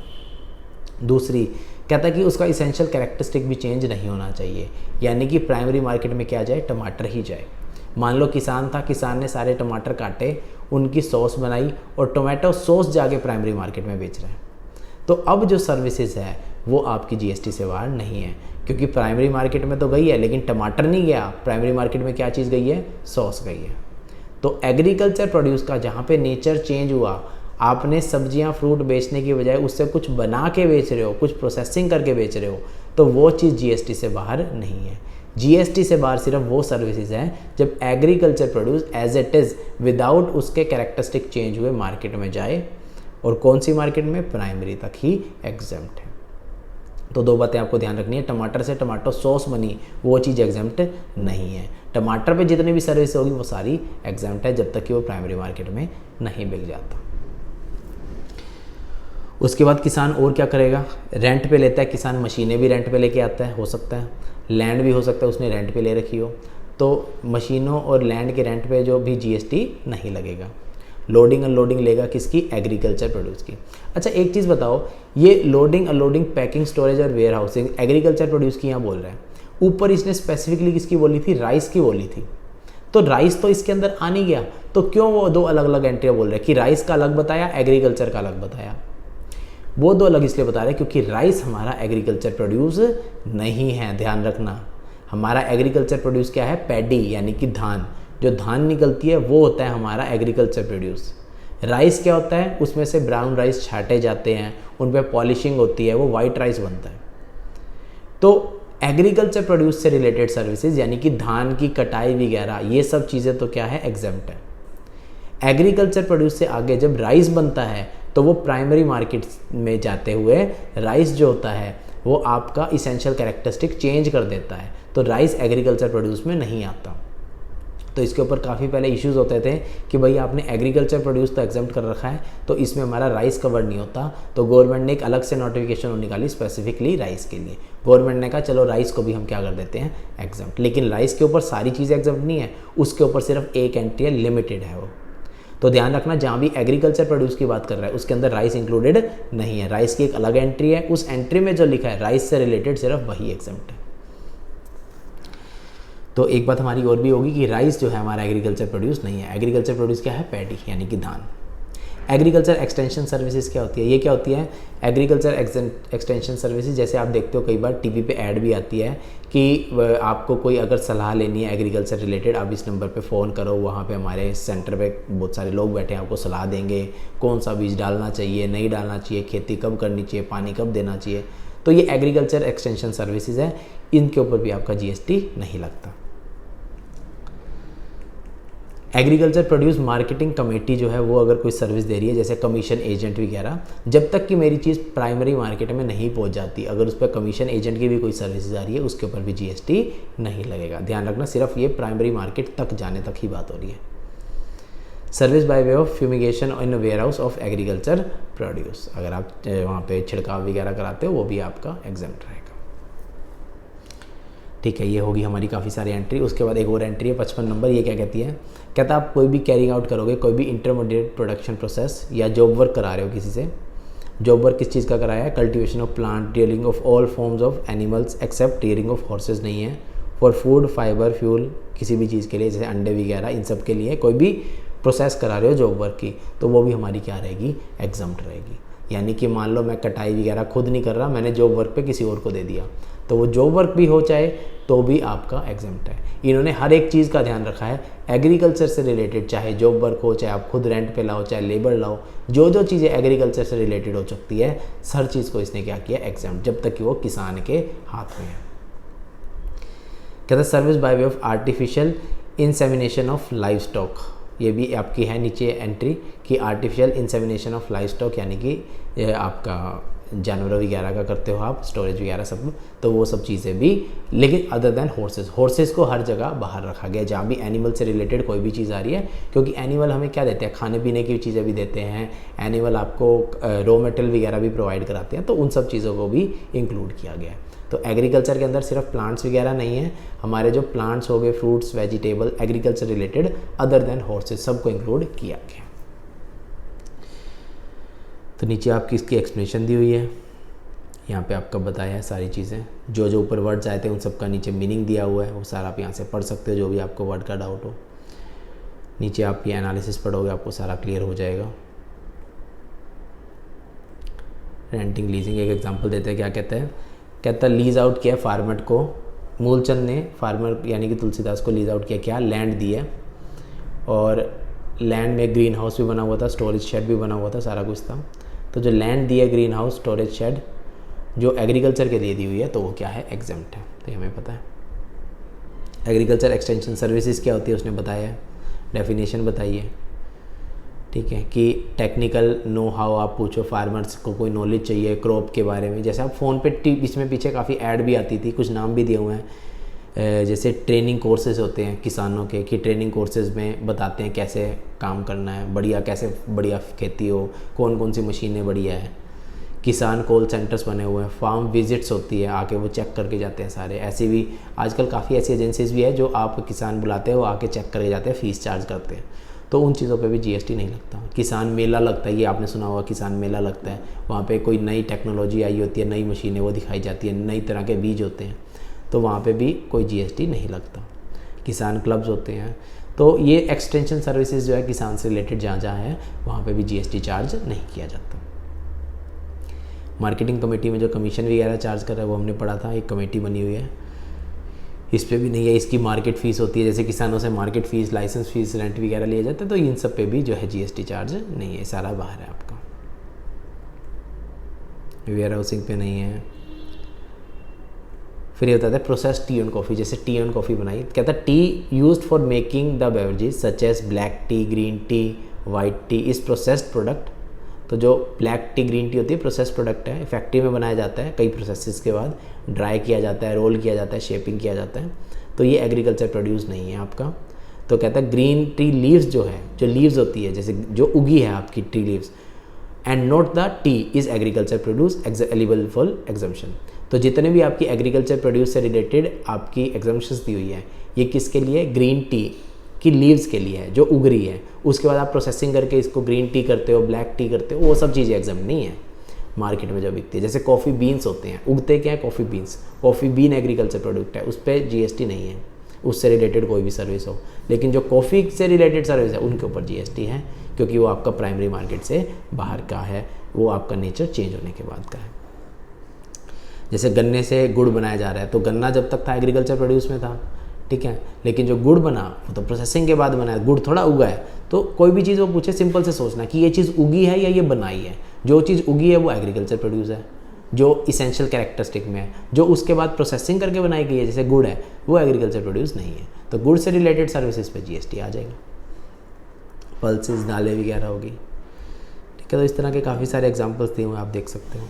Speaker 1: दूसरी कहता है कि उसका इसेंशियल कैरेक्टरिस्टिक भी चेंज नहीं होना चाहिए, यानी कि प्राइमरी मार्केट में क्या जाए, टमाटर ही जाए। मान लो किसान था, किसान ने सारे टमाटर काटे, उनकी सॉस बनाई और टोमेटो सॉस जाके प्राइमरी मार्केट में बेच रहे हैं, तो अब जो सर्विसेज है वो आपकी जीएसटी से बाहर नहीं है, क्योंकि प्राइमरी मार्केट में तो गई है लेकिन टमाटर नहीं गया, प्राइमरी मार्केट में क्या चीज़ गई है, सॉस गई है। तो एग्रीकल्चर प्रोड्यूस का जहाँ पे नेचर चेंज हुआ, आपने सब्जियां फ्रूट बेचने की बजाय उससे कुछ बना के बेच रहे हो, कुछ प्रोसेसिंग करके बेच रहे हो, तो वो चीज़ जीएसटी से बाहर नहीं है। जीएसटी से बाहर सिर्फ वो सर्विसेज हैं जब agriculture produce as it is without उसके कैरेक्टरिस्टिक चेंज हुए मार्केट में जाए, और कौन सी मार्केट में, प्राइमरी तक ही एग्जेम्प्ट है। तो दो बातें आपको ध्यान रखनी है, टमाटर से टमाटो सॉस बनी वो चीज़ एग्जेम्प्ट नहीं है। टमाटर पे जितनी भी सर्विस होगी वो सारी एग्जेम्प्ट है जब तक कि वो प्राइमरी मार्केट में नहीं बिक जाता। उसके बाद किसान और क्या करेगा, रेंट पे लेता है किसान, मशीनें भी रेंट पे लेके आता है, हो सकता है लैंड भी हो सकता है उसने रेंट पे ले रखी हो, तो मशीनों और लैंड के रेंट पे जो भी जीएसटी नहीं लगेगा। लोडिंग अनलोडिंग लेगा किसकी, एग्रीकल्चर प्रोड्यूस की। अच्छा एक चीज़ बताओ, ये लोडिंग अनलोडिंग पैकिंग स्टोरेज और वेयर हाउसिंग एग्रीकल्चर प्रोड्यूस की यहाँ बोल रहे हैं, ऊपर इसने स्पेसिफिकली किसकी बोली थी, राइस की बोली थी। तो राइस तो इसके अंदर आ नहीं गया, तो क्यों वो दो अलग अलग एंट्रियाँ बोल रहे हैं कि राइस का अलग बताया, एग्रीकल्चर का अलग बताया। वो दो अलग इसलिए बता रहे हैं क्योंकि राइस हमारा एग्रीकल्चर प्रोड्यूस नहीं है, ध्यान रखना। हमारा एग्रीकल्चर प्रोड्यूस क्या है, पैडी यानी कि धान, जो धान निकलती है वो होता है हमारा एग्रीकल्चर प्रोड्यूस। राइस क्या होता है, उसमें से ब्राउन राइस छाटे जाते हैं, उन पर पॉलिशिंग होती है, वो वाइट राइस बनता है। तो एग्रीकल्चर प्रोड्यूस से रिलेटेड सर्विसेज यानी कि धान की कटाई वगैरह ये सब चीज़ें तो क्या है, एग्जेम्प्ट है। एग्रीकल्चर प्रोड्यूस से आगे जब राइस बनता है तो वो प्राइमरी मार्केट में जाते हुए राइस जो होता है वो आपका इसेंशियल कैरेक्टरिस्टिक चेंज कर देता है, तो राइस एग्रीकल्चर प्रोड्यूस में नहीं आता। तो इसके ऊपर काफ़ी पहले इश्यूज होते थे कि भाई आपने एग्रीकल्चर प्रोड्यूस तो एग्जेम्प्ट कर रखा है तो इसमें हमारा राइस कवर नहीं होता, तो गवर्नमेंट ने एक अलग से नोटिफिकेशन निकाली स्पेसिफिकली राइस के लिए। गवर्नमेंट ने कहा चलो राइस को भी हम क्या कर देते हैं, एग्जेम्प्ट। लेकिन राइस के ऊपर सारी चीज़ें एग्जेम्प्ट नहीं है, उसके ऊपर सिर्फ एक एंट्री है, लिमिटेड है वो। तो ध्यान रखना, जहाँ भी एग्रीकल्चर प्रोड्यूस की बात कर रहा है उसके अंदर राइस इंक्लूडेड नहीं है, राइस की एक अलग एंट्री है, उस एंट्री में जो लिखा है राइस से रिलेटेड सिर्फ वही एग्जेम्प्ट है। तो एक बात हमारी और भी होगी कि राइस जो है हमारा एग्रीकल्चर प्रोड्यूस नहीं है। एग्रीकल्चर प्रोड्यूस क्या है, पैडी यानी कि धान। एग्रीकल्चर एक्सटेंशन सर्विसेज क्या होती है, ये क्या होती है, एग्रीकल्चर एक्सटेंशन सर्विसेज जैसे आप देखते हो कई बार टीवी पे ऐड भी आती है कि आपको कोई अगर सलाह लेनी है एग्रीकल्चर रिलेटेड, आप इस नंबर पे फ़ोन करो, वहाँ पे हमारे सेंटर पे बहुत सारे लोग बैठे हैं, आपको सलाह देंगे कौन सा बीज डालना चाहिए, नहीं डालना चाहिए, खेती कब करनी चाहिए, पानी कब देना चाहिए। तो ये एग्रीकल्चर एक्सटेंशन सर्विसेज है, इनके ऊपर भी आपका जीएसटी नहीं लगता। एग्रीकल्चर प्रोड्यूस मार्केटिंग कमेटी जो है वो अगर कोई सर्विस दे रही है जैसे कमीशन एजेंट वगैरह, जब तक कि मेरी चीज़ प्राइमरी मार्केट में नहीं पहुंच जाती, अगर उस पर कमीशन एजेंट की भी कोई सर्विसेज आ रही है उसके ऊपर भी जीएसटी नहीं लगेगा। ध्यान रखना, सिर्फ ये प्राइमरी मार्केट तक जाने तक ही बात हो रही है। Service by way of fumigation in warehouse of agriculture produce, अगर आप वहाँ पे छिड़काव वगैरह कराते हो वो भी आपका एग्जेम्प्ट रहेगा। ठीक है, ये होगी हमारी काफ़ी सारी एंट्री। उसके बाद एक और एंट्री है 55 नंबर, ये क्या कहती है, कहता है आप कोई भी कैरिंग आउट करोगे, कोई भी इंटरमीडिएट प्रोडक्शन प्रोसेस या जॉब वर्क करा रहे हो किसी से। जॉब वर्क किस चीज़ का कराया है, cultivation of plant, rearing of all forms of animals except rearing of horses नहीं है, फॉर फूड फाइबर फ्यूल किसी भी चीज़ के लिए जैसे अंडे वगैरह, इन सब के लिए कोई भी प्रोसेस करा रहे हो जॉब वर्क की, तो वो भी हमारी क्या रहेगी, एग्जम्प्ट रहेगी। यानी कि मान लो मैं कटाई वगैरह खुद नहीं कर रहा, मैंने जॉब वर्क पे किसी और को दे दिया, तो वो जॉब वर्क भी हो चाहे तो भी आपका एग्जेम्प्ट है। इन्होंने हर एक चीज़ का ध्यान रखा है, एग्रीकल्चर से रिलेटेड, चाहे जॉब वर्क हो, चाहे आप खुद रेंट पे लाओ, चाहे लेबर लाओ, जो जो चीज़ें एग्रीकल्चर से रिलेटेड हो सकती है हर चीज़ को इसने क्या किया, एग्जेम्प्ट, जब तक कि वो किसान के हाथ में है। कहता है service by way of artificial insemination of live stock, ये भी आपकी है नीचे एंट्री कि artificial insemination of live stock यानी कि आपका जानवरों वगैरह का करते हो आप, स्टोरेज वगैरह सब, तो वो सब चीज़ें भी, लेकिन अदर देन हॉर्सेस को हर जगह बाहर रखा गया जहाँ भी एनिमल से रिलेटेड कोई भी चीज़ आ रही है, क्योंकि एनिमल हमें क्या देते हैं, खाने पीने की चीज़ें भी देते हैं, एनिमल आपको रॉ मटेरियल वगैरह भी प्रोवाइड कराते हैं, तो उन सब चीज़ों को भी इंक्लूड किया गया है। तो एग्रीकल्चर के अंदर सिर्फ प्लांट्स वगैरह नहीं है, हमारे जो प्लांट्स हो गए, fruits, vegetable, agriculture related other than horses सबको इंक्लूड किया गया। तो नीचे आपकी इसकी एक्सप्लेनेशन दी हुई है, यहाँ पे आपका बताया है सारी चीज़ें, जो जो ऊपर वर्ड्स आए थे उन सब का नीचे मीनिंग दिया हुआ है, वो सारा आप यहाँ से पढ़ सकते हो, जो भी आपको वर्ड का डाउट हो। नीचे आप ये एनालिसिस पढ़ोगे आपको सारा क्लियर हो जाएगा। रेंटिंग लीजिंग एक एग्जांपल देते हैं, क्या कहते हैं, कहता है लीज आउट किया फार्मर को, मूलचंद ने फार्मर यानी कि तुलसीदास को लीज आउट किया, क्या लैंड दिया, और लैंड में ग्रीन हाउस भी बना हुआ था, स्टोरेज शेड भी बना हुआ था, सारा कुछ था। तो जो लैंड दिया, ग्रीन हाउस, स्टोरेज शेड जो एग्रीकल्चर के दे दी हुई है, तो वो क्या है, एग्जेम्प्ट है, तो हमें पता है। एग्रीकल्चर एक्सटेंशन सर्विसेज क्या होती है उसने बताया है, डेफिनेशन बताई है, ठीक है, कि टेक्निकल नो हाउ आप पूछो, फार्मर्स को कोई नॉलेज चाहिए क्रॉप के बारे में। जैसे आप फ़ोन पे इसमें पीछे काफ़ी ऐड भी आती थी, कुछ नाम भी दिए हुए हैं, जैसे ट्रेनिंग कोर्सेज होते हैं किसानों के, कि ट्रेनिंग कोर्सेज में बताते हैं कैसे काम करना है बढ़िया, कैसे बढ़िया खेती हो, कौन कौन सी मशीनें बढ़िया है। किसान कॉल सेंटर्स बने हुए हैं, फार्म विजिट्स होती है, आके वो चेक करके जाते हैं सारे। ऐसे भी आजकल काफ़ी ऐसी एजेंसीज भी है जो आप किसान बुलाते हो, आके चेक करके जाते हैं, फ़ीस चार्ज करते हैं। तो उन चीज़ों पे भी जीएसटी नहीं लगता। किसान मेला लगता है, ये आपने सुना होगा, किसान मेला लगता है, वहाँ पे कोई नई टेक्नोलॉजी आई होती है, नई मशीनें वो दिखाई जाती है, नई तरह के बीज होते हैं, तो वहाँ पे भी कोई जीएसटी नहीं लगता। किसान क्लब्स होते हैं, तो ये एक्सटेंशन सर्विसेज जो है किसान से रिलेटेड जहाँ जहाँ है वहाँ पे भी जीएसटी चार्ज नहीं किया जाता। मार्केटिंग कमेटी में जो कमीशन वगैरह चार्ज कर रहा है वो हमने पढ़ा था, एक कमेटी बनी हुई है, इस पे भी नहीं है। इसकी मार्केट फ़ीस होती है, जैसे किसानों से market fees, licence fees, rent वगैरह लिए जाते हैं, तो इन सब पे भी जो है जीएसटी चार्ज नहीं है, सारा बाहर है आपका। वेयर हाउसिंग पे नहीं है। फिर ये बताता है प्रोसेस टी एंड कॉफ़ी, जैसे टी एंड कॉफ़ी बनाई, कहता है tea used for making the beverages such as black tea, green tea, white tea is processed product. तो जो ब्लैक टी, ग्रीन टी होती है प्रोसेस प्रोडक्ट है, फैक्ट्री में बनाया जाता है, कई प्रोसेसेस के बाद ड्राई किया जाता है, रोल किया जाता है, शेपिंग किया जाता है, तो ये एग्रीकल्चर प्रोड्यूस नहीं है आपका। तो कहता है ग्रीन टी लीव्स जो है, जो लीव्स होती है, जैसे जो उगी है आपकी tea leaves, and not the T is agriculture produce eligible for exemption. तो जितने भी आपकी एग्रीकल्चर प्रोड्यूस से रिलेटेड आपकी एग्जम्पशंस दी हुई है, ये किसके लिए? ग्रीन टी की लीव्स के लिए है, जो उग रही है, उसके बाद आप प्रोसेसिंग करके इसको ग्रीन टी करते हो, ब्लैक टी करते हो, वो सब चीज़ें एग्जाम नहीं है मार्केट में जो बिकती है। जैसे कॉफ़ी बीन्स होते हैं, उगते क्या है? Coffee beans, coffee been agriculture product है, उस पर जीएसटी नहीं है, उससे रिलेटेड कोई भी सर्विस हो। लेकिन जो कॉफ़ी से रिलेटेड सर्विस है उनके ऊपर जीएसटी है, क्योंकि वो आपका प्राइमरी मार्केट से बाहर का है, वो आपका नेचर चेंज होने के बाद का है। जैसे गन्ने से गुड़ बनाया जा रहा है, तो गन्ना जब तक था एग्रीकल्चर प्रोड्यूस में था, ठीक है, लेकिन जो गुड़ बना वो तो प्रोसेसिंग के बाद बना है, गुड़ थोड़ा उगा है। तो कोई भी चीज़ वो पूछे, सिंपल से सोचना कि ये चीज़ उगी है या ये बनाई है। जो चीज़ उगी है वो एग्रीकल्चर प्रोड्यूस है, जो इसेंशियल कैरेक्टरिस्टिक में है। जो उसके बाद प्रोसेसिंग करके बनाई गई है, जैसे गुड़ है, वो एग्रीकल्चर प्रोड्यूस नहीं है। तो गुड़ से रिलेटेड सर्विसेज पे जीएसटी आ जाएगा। पल्सेस, दालें वगैरह होगी, ठीक है। तो इस तरह के काफ़ी सारे एग्जाम्पल्स दिए हुए आप देख सकते हो।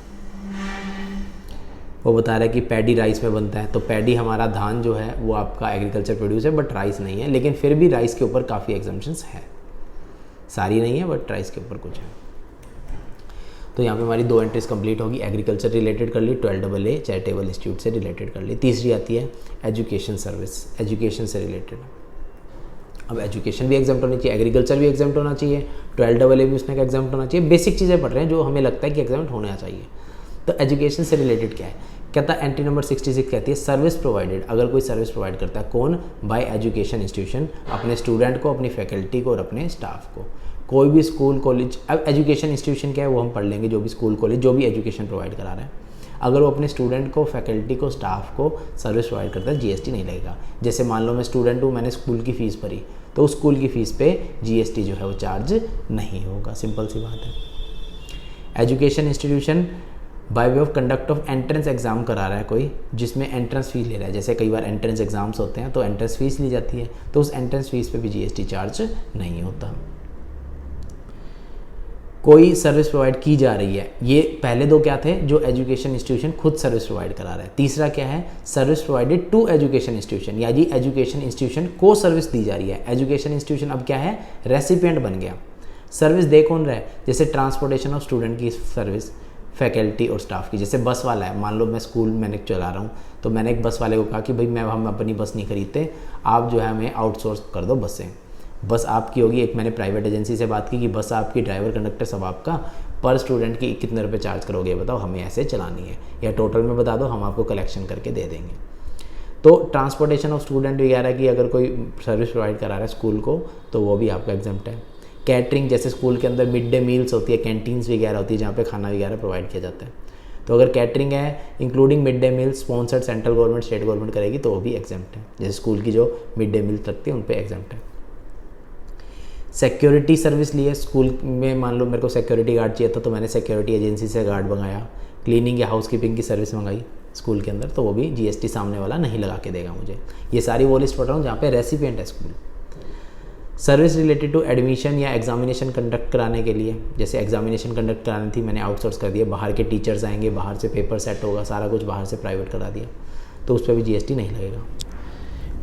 Speaker 1: वो बता रहा है कि पैडी राइस में बनता है, तो पैडी हमारा धान जो है वो आपका एग्रीकल्चर प्रोड्यूस है, बट राइस नहीं है। लेकिन फिर भी राइस के ऊपर काफ़ी एग्जम्पशंस है, सारी नहीं है बट राइस के ऊपर कुछ है। तो यहाँ पे हमारी 2 एंट्रीज कंप्लीट होगी। एग्रीकल्चर रिलेटेड कर ली, 12AA चैरिटेबल इंस्टीट्यूट से रिलेटेड कर ली। तीसरी आती है एजुकेशन सर्विस, एजुकेशन से रिलेटेड। अब एजुकेशन भी एग्जाम्प्ट होनी चाहिए, एग्रीकल्चर भी एग्जाम्प्ट होना चाहिए, 12AA भी उसमें एग्जाम्प्ट होना चाहिए। बेसिक चीज़ें पढ़ रहे हैं जो हमें लगता है कि एग्जाम्प्ट होना चाहिए। तो एजुकेशन से रिलेटेड क्या है? कहता है एंट्री नंबर 66 कहती है सर्विस प्रोवाइडेड, अगर कोई सर्विस प्रोवाइड करता है, कौन? बाय एजुकेशन इंस्टीट्यूशन, अपने स्टूडेंट को, अपनी फैकल्टी को और अपने स्टाफ को। कोई भी स्कूल कॉलेज, अब एजुकेशन इंस्टीट्यूशन क्या है वो हम पढ़ लेंगे, जो भी स्कूल कॉलेज जो भी एजुकेशन प्रोवाइड करा रहा है, अगर वो अपने स्टूडेंट को, फैकल्टी को, स्टाफ को सर्विस प्रोवाइड करता है, जीएसटी नहीं लगेगा। जैसे मान लो मैं स्टूडेंट हूँ, मैंने स्कूल की फ़ीस भरी, तो उस स्कूल की फ़ीस पे जीएसटी जो है वो चार्ज नहीं होगा, सिंपल सी बात है। Education institution bye way of conduct of entrance exam करा रहा है कोई, जिसमें एंट्रेंस फीस ले रहा है। जैसे कई बार एंट्रेंस एग्जाम्स होते हैं तो एंट्रेंस फीस ली जाती है, तो उस एंट्रेंस फीस पे भी जीएसटी चार्ज नहीं होता। कोई सर्विस प्रोवाइड की जा रही है, ये पहले 2 क्या थे? जो एजुकेशन इंस्टीट्यूशन खुद सर्विस प्रोवाइड करा रहा है। तीसरा क्या है? Service provided to education institution, यानी एजुकेशन इंस्टीट्यूशन को सर्विस दी जा रही है। एजुकेशन इंस्टीट्यूशन अब क्या है? रेसिपिएंट बन गया। सर्विस दे कौन रहा है? जैसे ट्रांसपोर्टेशन ऑफ स्टूडेंट की सर्विस, फैकल्टी और स्टाफ की। जैसे बस वाला है, मान लो मैं स्कूल मैंने चला रहा हूँ, तो मैंने एक बस वाले को कहा कि भाई हम अपनी बस नहीं खरीदते, आप जो है हमें आउटसोर्स कर दो बसें, बस आपकी होगी। एक मैंने प्राइवेट एजेंसी से बात की कि बस आपकी, ड्राइवर कंडक्टर सब आपका, पर स्टूडेंट की कितने रुपए चार्ज करोगे बताओ, हमें ऐसे चलानी है, या टोटल में बता दो, हम आपको कलेक्शन करके दे देंगे। तो ट्रांसपोर्टेशन ऑफ स्टूडेंट वगैरह की अगर कोई सर्विस प्रोवाइड करा रहा है स्कूल को, तो वो भी आपका एग्जाम्प्ट है। कैटरिंग, जैसे स्कूल के अंदर मिड डे मील्स होती है, कैंटीन्स वगैरह होती है जहाँ पे खाना वगैरह प्रोवाइड किया जाता है, तो अगर कैटरिंग है including mid day meal sponsored central government, state government करेगी, तो वो भी एग्जाम्प्ट है। जैसे स्कूल की जो मिड डे मील रखती है उन पर एग्जाम्प्ट है। सिक्योरिटी सर्विस ली है स्कूल में, मान लो मेरे को सिक्योरिटी गार्ड चाहिए था, तो मैंने सिक्योरिटी एजेंसी से गार्ड मंगाया। क्लीनिंग या हाउसकीपिंग की सर्विस मंगाई, स्कूल के अंदर, तो वो भी जीएसटी सामने वाला नहीं लगा के देगा मुझे। ये सारी वो लिस्ट पढ़ रहा हूँ जहाँ पे रेसिपिएंट है school. Service related to admission या एग्जामिनेशन कंडक्ट कराने के लिए, जैसे एग्जामिनेशन कंडक्ट करानी थी, मैंने आउटसोर्स कर दिया, बाहर के टीचर्स आएंगे, बाहर से पेपर सेट होगा, सारा कुछ बाहर से प्राइवेट करा दिया, तो उस पर भी जीएसटी नहीं लगेगा।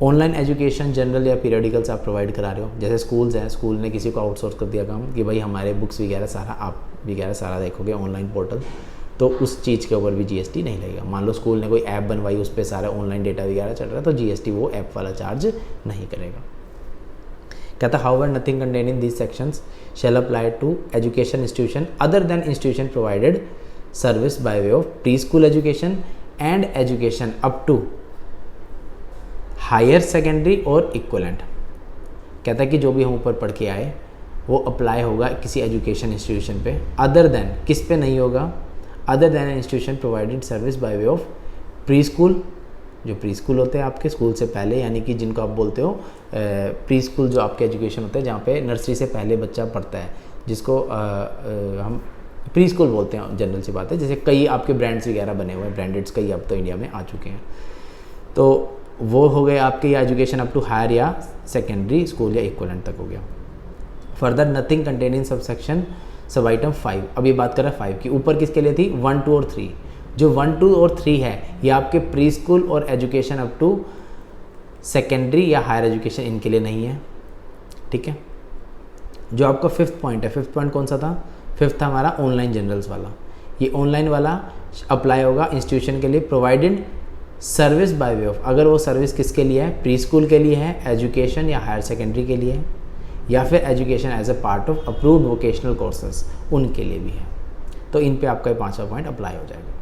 Speaker 1: ऑनलाइन एजुकेशन जनरल या पीरियडिकल्स आप प्रोवाइड करा रहे हो, जैसे स्कूल्स हैं, स्कूल ने किसी को आउटसोर्स कर दिया काम कि भाई हमारे बुक्स वगैरह सारा आप वगैरह सारा देखोगे ऑनलाइन पोर्टल, तो उस चीज़ के ऊपर भी जीएसटी नहीं लगेगा। मान लो स्कूल ने कोई ऐप बनवाई, उस पर सारा ऑनलाइन डेटा वगैरह चल रहा है, तो जीएसटी वो ऐप वाला चार्ज नहीं करेगा। कहता however nothing contain in this sections shall apply to education institution other than institution provided service by way of pre school education and education up to higher secondary और equivalent. कहता है कि जो भी हम ऊपर पढ़ के आए वो अप्लाई होगा किसी एजुकेशन इंस्टीट्यूशन पे, अदर देन किस पे नहीं होगा, other than institution provided service by way of pre school, जो प्री स्कूल होते हैं आपके स्कूल से पहले, यानी कि जिनको आप बोलते हो प्री स्कूल, जो आपके एजुकेशन होते हैं जहाँ पे नर्सरी से पहले बच्चा पढ़ता है, जिसको हम प्री स्कूल बोलते हैं, जनरल सी बात है। जैसे कई आपके ब्रांड्स वगैरह बने हुए हैं, ब्रांडेड्स कई अब तो इंडिया में आ चुके हैं, तो वो हो गए आपके या एजुकेशन अप टू हायर या सेकेंडरी स्कूल या इक्वलेंट तक हो गया। फर्दर नथिंग कंटेन इन सब सेक्शन सब आइटम 5, अब ये बात कर रहा है 5 की, ऊपर किसके लिए थी 1, 2 और 3। जो 1, 2 और 3 है ये आपके प्री स्कूल और एजुकेशन अप टू सेकेंडरी या हायर एजुकेशन इनके लिए नहीं है, ठीक है। जो आपका 5th पॉइंट है, 5th पॉइंट कौन सा था, 5th था हमारा ऑनलाइन जनरल्स वाला। ये ऑनलाइन वाला अप्लाई होगा इंस्टीट्यूशन के लिए provided service by way of, अगर वो सर्विस किसके लिए है, प्री स्कूल के लिए है, एजुकेशन या हायर सेकेंडरी के लिए है, या फिर education as a part of approved vocational courses उनके लिए भी है, तो इन पे आपका 5वां पॉइंट अप्लाई हो जाएगा।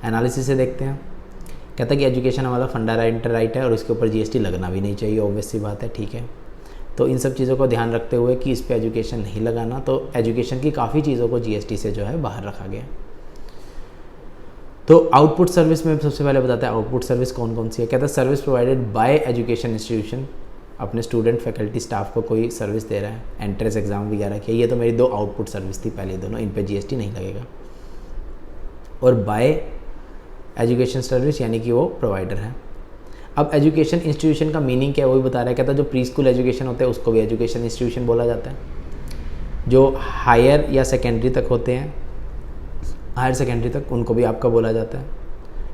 Speaker 1: एनालिसिस से देखते हैं। कहता है कि एजुकेशन हमारा फंडामेंटल राइट है और इसके ऊपर जीएसटी लगना भी नहीं चाहिए, ऑब्वियस सी बात है, ठीक है। तो इन सब चीज़ों को ध्यान रखते हुए कि इस पे एजुकेशन नहीं लगाना, तो एजुकेशन की काफ़ी चीज़ों को जीएसटी से जो है बाहर रखा गया। तो आउटपुट सर्विस में सबसे पहले बताते हैं आउटपुट सर्विस कौन कौन सी है। कहता है service provided by education institution, अपने स्टूडेंट फैकल्टी स्टाफ को कोई सर्विस दे रहा है, एंट्रेंस एग्जाम वगैरह किया, ये तो मेरी 2 आउटपुट सर्विस थी पहले दोनों, इन पे जीएसटी नहीं लगेगा। और बाय एजुकेशन सर्विस यानी कि वो प्रोवाइडर है। अब एजुकेशन इंस्टीट्यूशन का मीनिंग क्या है वो भी बता रहा है। कहता है जो प्री स्कूल एजुकेशन होते हैं उसको भी एजुकेशन इंस्टीट्यूशन बोला जाता है, जो हायर या सेकेंडरी तक होते हैं, हायर सेकेंडरी तक, उनको भी आपका बोला जाता है।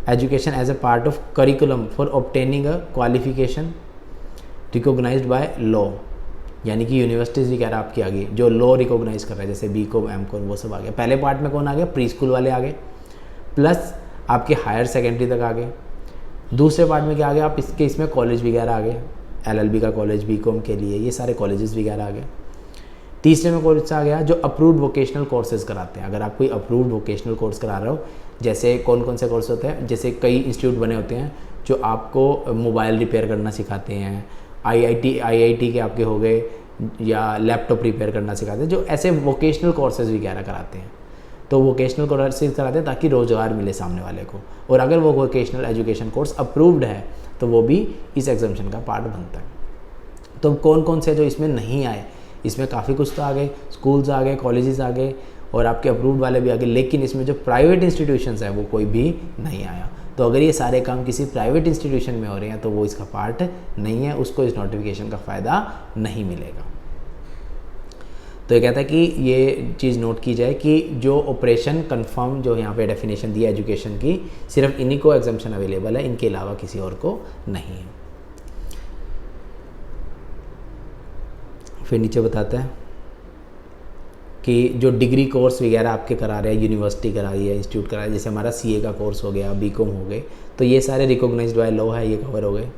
Speaker 1: Education as a part of curriculum for obtaining a qualification recognised by law, यानी कि यूनिवर्सिटीज़ वगैरह आपकी आ गई जो लॉ रिकॉग्नाइज कर रहा है, जैसे बीकॉम, एमकॉम, वो सब आ गया। पहले पार्ट में कौन आ गया, प्री स्कूल वाले आ गए, प्लस आपके हायर सेकेंडरी तक आ गए। दूसरे पार्ट में क्या आ गया, आप इसमें कॉलेज वगैरह आ गए, एलएलबी का कॉलेज, बीकॉम के लिए ये सारे कॉलेजेस वगैरह आ गए। तीसरे में कॉलेज आ गया जो अप्रूव्ड वोकेशनल कोर्सेज कराते हैं। अगर आप कोई अप्रूव्ड वोकेशनल कोर्स करा रहे हो, जैसे कौन कौन से कोर्स होते हैं, जैसे कई इंस्टीट्यूट बने होते हैं जो आपको मोबाइल रिपेयर करना सिखाते हैं, आईआईटी के आपके हो गए, या लैपटॉप रिपेयर करना सिखाते हैं, जो ऐसे वोकेशनल कोर्सेज वगैरह कराते हैं। तो वोकेशनल कोर्सेज कराते हैं ताकि रोज़गार मिले सामने वाले को, और अगर वो वोकेशनल एजुकेशन कोर्स अप्रूव्ड है तो वो भी इस एग्जाम्शन का पार्ट बनता है। तो कौन कौन से जो इसमें नहीं आए, इसमें काफ़ी कुछ तो आ गए, स्कूल्स आ गए, कॉलेजेस आ गए, और आपके अप्रूव्ड वाले भी आ गए, लेकिन इसमें जो प्राइवेट इंस्टीट्यूशंस हैं वो कोई भी नहीं आया। तो अगर ये सारे काम किसी प्राइवेट इंस्टीट्यूशन में हो रहे हैं तो वो इसका पार्ट नहीं है, उसको इस नोटिफिकेशन का फ़ायदा नहीं मिलेगा। तो ये कहता है कि ये चीज़ नोट की जाए कि जो ऑपरेशन कंफर्म जो यहाँ पे डेफिनेशन दी है एजुकेशन की, सिर्फ इन्हीं को एग्जाम्शन अवेलेबल है, इनके अलावा किसी और को नहीं है। फिर नीचे बताता है कि जो डिग्री कोर्स वगैरह आपके करा रहे हैं, यूनिवर्सिटी करा रही है, इंस्टीट्यूट करा रही है, जैसे हमारा सीए का कोर्स हो गया, बीकॉम हो गए, तो ये सारे रिकॉग्नाइज्ड बाय लॉ है, ये कवर हो गए।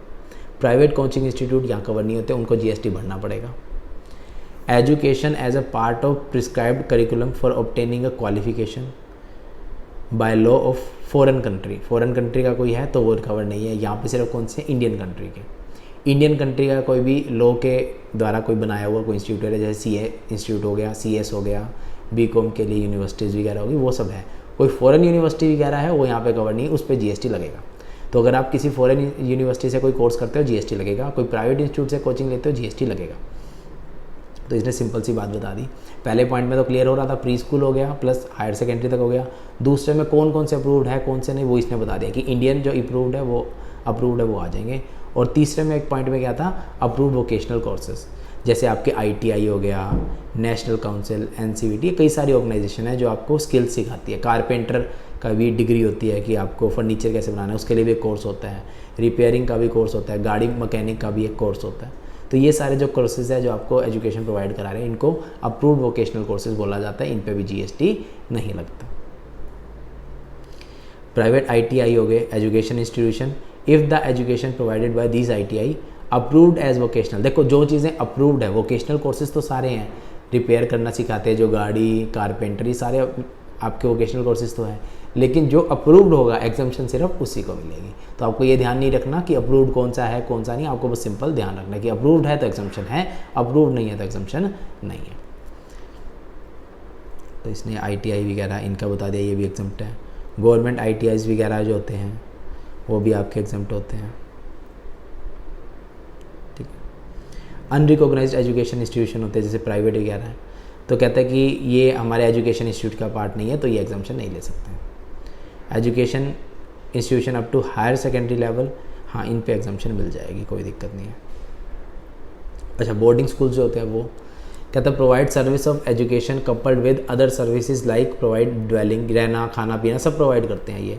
Speaker 1: प्राइवेट कोचिंग इंस्टीट्यूट यहाँ कवर नहीं होते, उनको जीएसटी भरना पड़ेगा। Education as a part of prescribed curriculum for obtaining a qualification by law of foreign country, foreign country का कोई है तो वो कवर नहीं है। यहाँ पे सिर्फ कौन से, इंडियन कंट्री के, इंडियन कंट्री का कोई भी लॉ के द्वारा कोई बनाया हुआ कोई इंस्टीट्यूट है, जैसे सीए इंस्टीट्यूट हो गया, सीएस हो गया, बीकॉम के लिए यूनिवर्सिटीज़ वगैरह होगी, वो सब है। कोई फॉरेन यूनिवर्सिटी वगैरह है वो यहाँ पे कवर नहीं, उस पर जीएसटी लगेगा। तो अगर आप किसी फॉरेन यूनिवर्सिटी से कोई कोर्स करते हो जीएसटी लगेगा, कोई प्राइवेट इंस्टीट्यूट से कोचिंग लेते हो जीएसटी लगेगा। तो इसने सिंपल सी बात बता दी। पहले पॉइंट में तो क्लियर हो रहा था, प्री स्कूल हो गया प्लस हायर सेकेंडरी तक हो गया। दूसरे में कौन कौन से अप्रूव्ड है कौन से नहीं वो इसने बता दिया कि इंडियन जो अप्रूव्ड है वो आ जाएंगे। और तीसरे में एक पॉइंट में क्या था, अप्रूव्ड वोकेशनल कोर्सेज, जैसे आपके ITI हो गया, नेशनल काउंसिल, NCVT, कई सारी ऑर्गेनाइजेशन है जो आपको स्किल्स सिखाती है। कारपेंटर का भी डिग्री होती है कि आपको फर्नीचर कैसे बनाना है, उसके लिए भी एक कोर्स होता है। रिपेयरिंग का भी कोर्स होता है, गाड़ी मैकेनिक का भी एक कोर्स होता है। तो ये सारे जो कोर्सेज है जो आपको एजुकेशन प्रोवाइड करा रहे हैं, इनको अप्रूव्ड वोकेशनल कोर्सेज बोला जाता है। इन पे भी GST नहीं लगता। प्राइवेट ITI हो गए, education institution, if the education provided by these ITI approved as vocational. देखो जो चीज़ें अप्रूव्ड है, वोकेशनल कोर्सेज तो सारे हैं, रिपेयर करना सिखाते हैं जो गाड़ी, कारपेंटरी, सारे आपके वोकेशनल कोर्सेज तो हैं, लेकिन जो अप्रूव्ड होगा एग्जाम्पशन सिर्फ उसी को मिलेगी। तो आपको ये ध्यान नहीं रखना कि अप्रूव्ड कौन सा है कौन सा नहीं, आपको बस सिंपल ध्यान रखना कि अप्रूव्ड है तो एग्जाम्पशन है, अप्रूव्ड नहीं है तो एग्जाम्पशन नहीं है। तो इसने ITI वगैरह इनका बता दिया, ये भी एग्जाम्प्ट है। गवर्नमेंट ITIs वगैरह जो होते हैं वो भी आपके एग्जाम्प्ट होते हैं, ठीक है। अनरिकॉग्नाइज्ड एजुकेशन इंस्टीट्यूशन होते हैं जैसे प्राइवेट वगैरह है, तो कहता है कि ये हमारे एजुकेशन इंस्टीट्यूट का पार्ट नहीं है, तो ये एग्जाम्पशन नहीं ले सकते हैं। Education institution up to higher secondary level, हाँ इन पे एग्जाम्पशन मिल जाएगी, कोई दिक्कत नहीं है। अच्छा, बोर्डिंग स्कूल जो होते हैं वो कहता है provide service of education coupled with other services like provide dwelling, रहना खाना पीना सब प्रोवाइड करते हैं ये।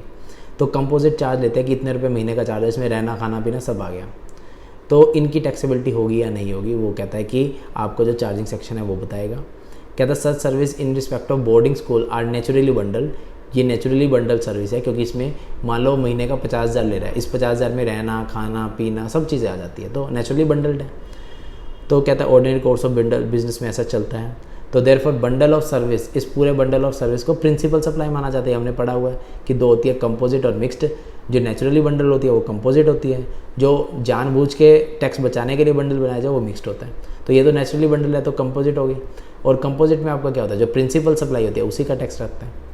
Speaker 1: तो कंपोजिट चार्ज लेते हैं कि इतने रुपये महीने का चार्ज है, इसमें रहना खाना पीना सब आ गया। तो इनकी टैक्सेबिलिटी होगी या नहीं होगी, वो कहता है कि आपको जो चार्जिंग सेक्शन है वो बताएगा। कहता है such service in respect of boarding school are naturally bundle, ये नेचुरली बंडल सर्विस है क्योंकि इसमें मान लो महीने का 50,000 ले रहा है, इस 50,000 में रहना खाना पीना सब चीज़ें आ जाती है, तो नेचुरली बंडल्ड है। तो कहता है ordinary course of bundle business में ऐसा चलता है। तो देयरफॉर बंडल ऑफ सर्विस, इस पूरे बंडल ऑफ सर्विस को प्रिंसिपल सप्लाई माना जाता है। हमने पढ़ा हुआ है कि दो होती है, कंपोजिट और मिक्स्ड। जो नेचुरली बंडल होती है वो कंपोजिट होती है, जो जानबूझ के टैक्स बचाने के लिए बंडल बनाया जाए वो मिक्स्ड होता है। तो ये तो नेचुरली बंडल है तो कंपोजिट होगी। और कंपोजिट में आपका क्या होता है, जो प्रिंसिपल सप्लाई होती है उसी का टैक्स रखता है।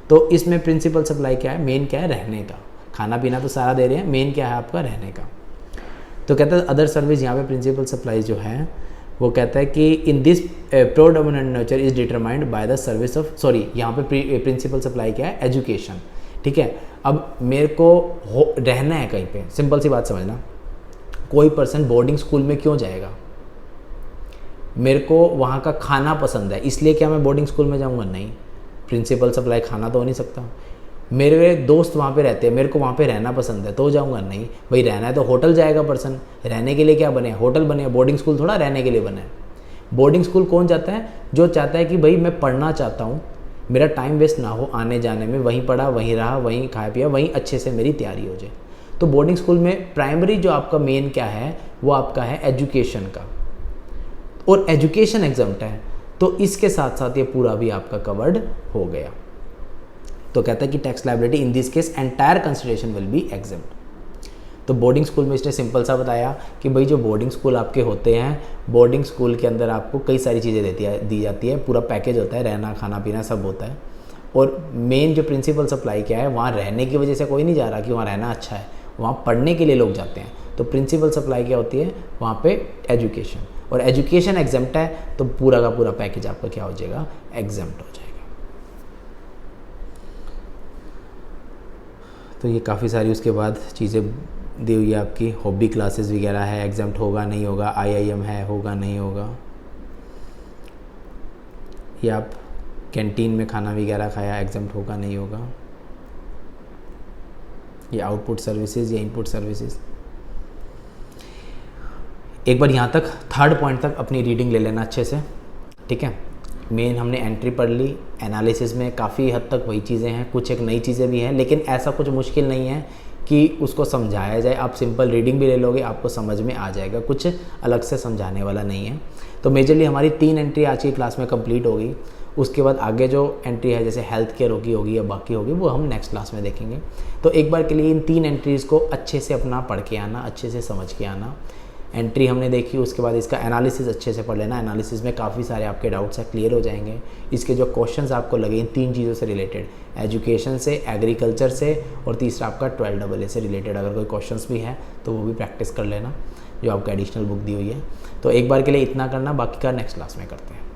Speaker 1: तो इसमें प्रिंसिपल सप्लाई क्या है, मेन क्या है, रहने का। खाना पीना तो सारा दे रहे हैं, मेन क्या है आपका, रहने का। तो कहता है अदर सर्विस, यहाँ पे प्रिंसिपल सप्लाई जो है वो कहता है कि in this predominant nature is determined by the service of, sorry यहाँ पे प्रिंसिपल सप्लाई क्या है, एजुकेशन, ठीक है। अब मेरे को रहना है कहीं पे, सिंपल सी बात समझना, कोई पर्सन बोर्डिंग स्कूल में क्यों जाएगा, मेरे को वहाँ का खाना पसंद है इसलिए क्या मैं बोर्डिंग स्कूल में जाऊँगा, नहीं। प्रिंसिपल सप्लाई खाना तो हो नहीं सकता। मेरे दोस्त वहाँ पे रहते हैं, मेरे को वहाँ पे रहना पसंद है तो जाऊँगा, नहीं। भाई रहना है तो होटल जाएगा पर्सन, रहने के लिए क्या बने, होटल बने। बोर्डिंग स्कूल थोड़ा रहने के लिए बने। बोर्डिंग स्कूल कौन जाता है, जो चाहता है कि भाई मैं पढ़ना चाहता हूँ, मेरा टाइम वेस्ट ना हो आने जाने में, वहीं पढ़ा वहीं रहा वहीं खाया पिया, वहीं अच्छे से मेरी तैयारी हो जाए। तो बोर्डिंग स्कूल में प्राइमरी जो आपका मेन क्या है वो आपका है एजुकेशन का, और एजुकेशन एग्जाम्प्ट है, तो इसके साथ साथ ये पूरा भी आपका कवर्ड हो गया। तो कहता है कि tax liability in this case entire consideration will be exempt. तो बोर्डिंग स्कूल में इसने सिंपल सा बताया कि भाई जो बोर्डिंग स्कूल आपके होते हैं, बोर्डिंग स्कूल के अंदर आपको कई सारी चीज़ें दी जाती है, पूरा पैकेज होता है, रहना खाना पीना सब होता है। और मेन जो प्रिंसिपल सप्लाई क्या है, वहाँ रहने की वजह से कोई नहीं जा रहा कि वहाँ रहना अच्छा है, वहाँ पढ़ने के लिए लोग जाते हैं। तो प्रिंसिपल सप्लाई क्या होती है वहाँ पे, एजुकेशन। और एजुकेशन एग्जेम्प्ट है तो पूरा का पूरा पैकेज आपका क्या हो जाएगा, एग्जेम्प्ट हो जाएगा। तो ये काफ़ी सारी उसके बाद चीज़ें दी हुई है आपकी। हॉबी क्लासेस वगैरह है, एग्जाम्प्ट होगा नहीं होगा। IIM है, होगा नहीं होगा। ये आप कैंटीन में खाना वगैरह खाया, एग्जाम्प्ट होगा नहीं होगा। ये आउटपुट सर्विसेज या इनपुट सर्विसेज। एक बार यहाँ तक थर्ड पॉइंट तक अपनी रीडिंग ले लेना अच्छे से, ठीक है। मेन हमने एंट्री पढ़ ली, एनालिसिस में काफ़ी हद तक वही चीज़ें हैं, कुछ एक नई चीज़ें भी हैं, लेकिन ऐसा कुछ मुश्किल नहीं है कि उसको समझाया जाए। आप सिंपल रीडिंग भी ले लोगे आपको समझ में आ जाएगा, कुछ अलग से समझाने वाला नहीं है। तो मेजरली हमारी 3 एंट्री आज की क्लास में कंप्लीट होगी। उसके बाद आगे जो एंट्री है जैसे हेल्थ केयर होगी या बाकी होगी वो हम नेक्स्ट क्लास में देखेंगे। तो एक बार के लिए इन 3 एंट्रीज़ को अच्छे से अपना पढ़ के आना, अच्छे से समझ के आना। एंट्री हमने देखी, उसके बाद इसका एनालिसिस अच्छे से पढ़ लेना। एनालिसिस में काफ़ी सारे आपके डाउट्स हैं, क्लियर हो जाएंगे। इसके जो क्वेश्चंस आपको लगे इन 3 चीज़ों से रिलेटेड, एजुकेशन से, एग्रीकल्चर से और तीसरा आपका 12AA से रिलेटेड अगर कोई क्वेश्चंस भी है तो वो भी प्रैक्टिस कर लेना। जो आपको एडिशनल बुक दी हुई है। तो एक बार के लिए इतना करना, बाकी का नेक्स्ट क्लास में करते हैं।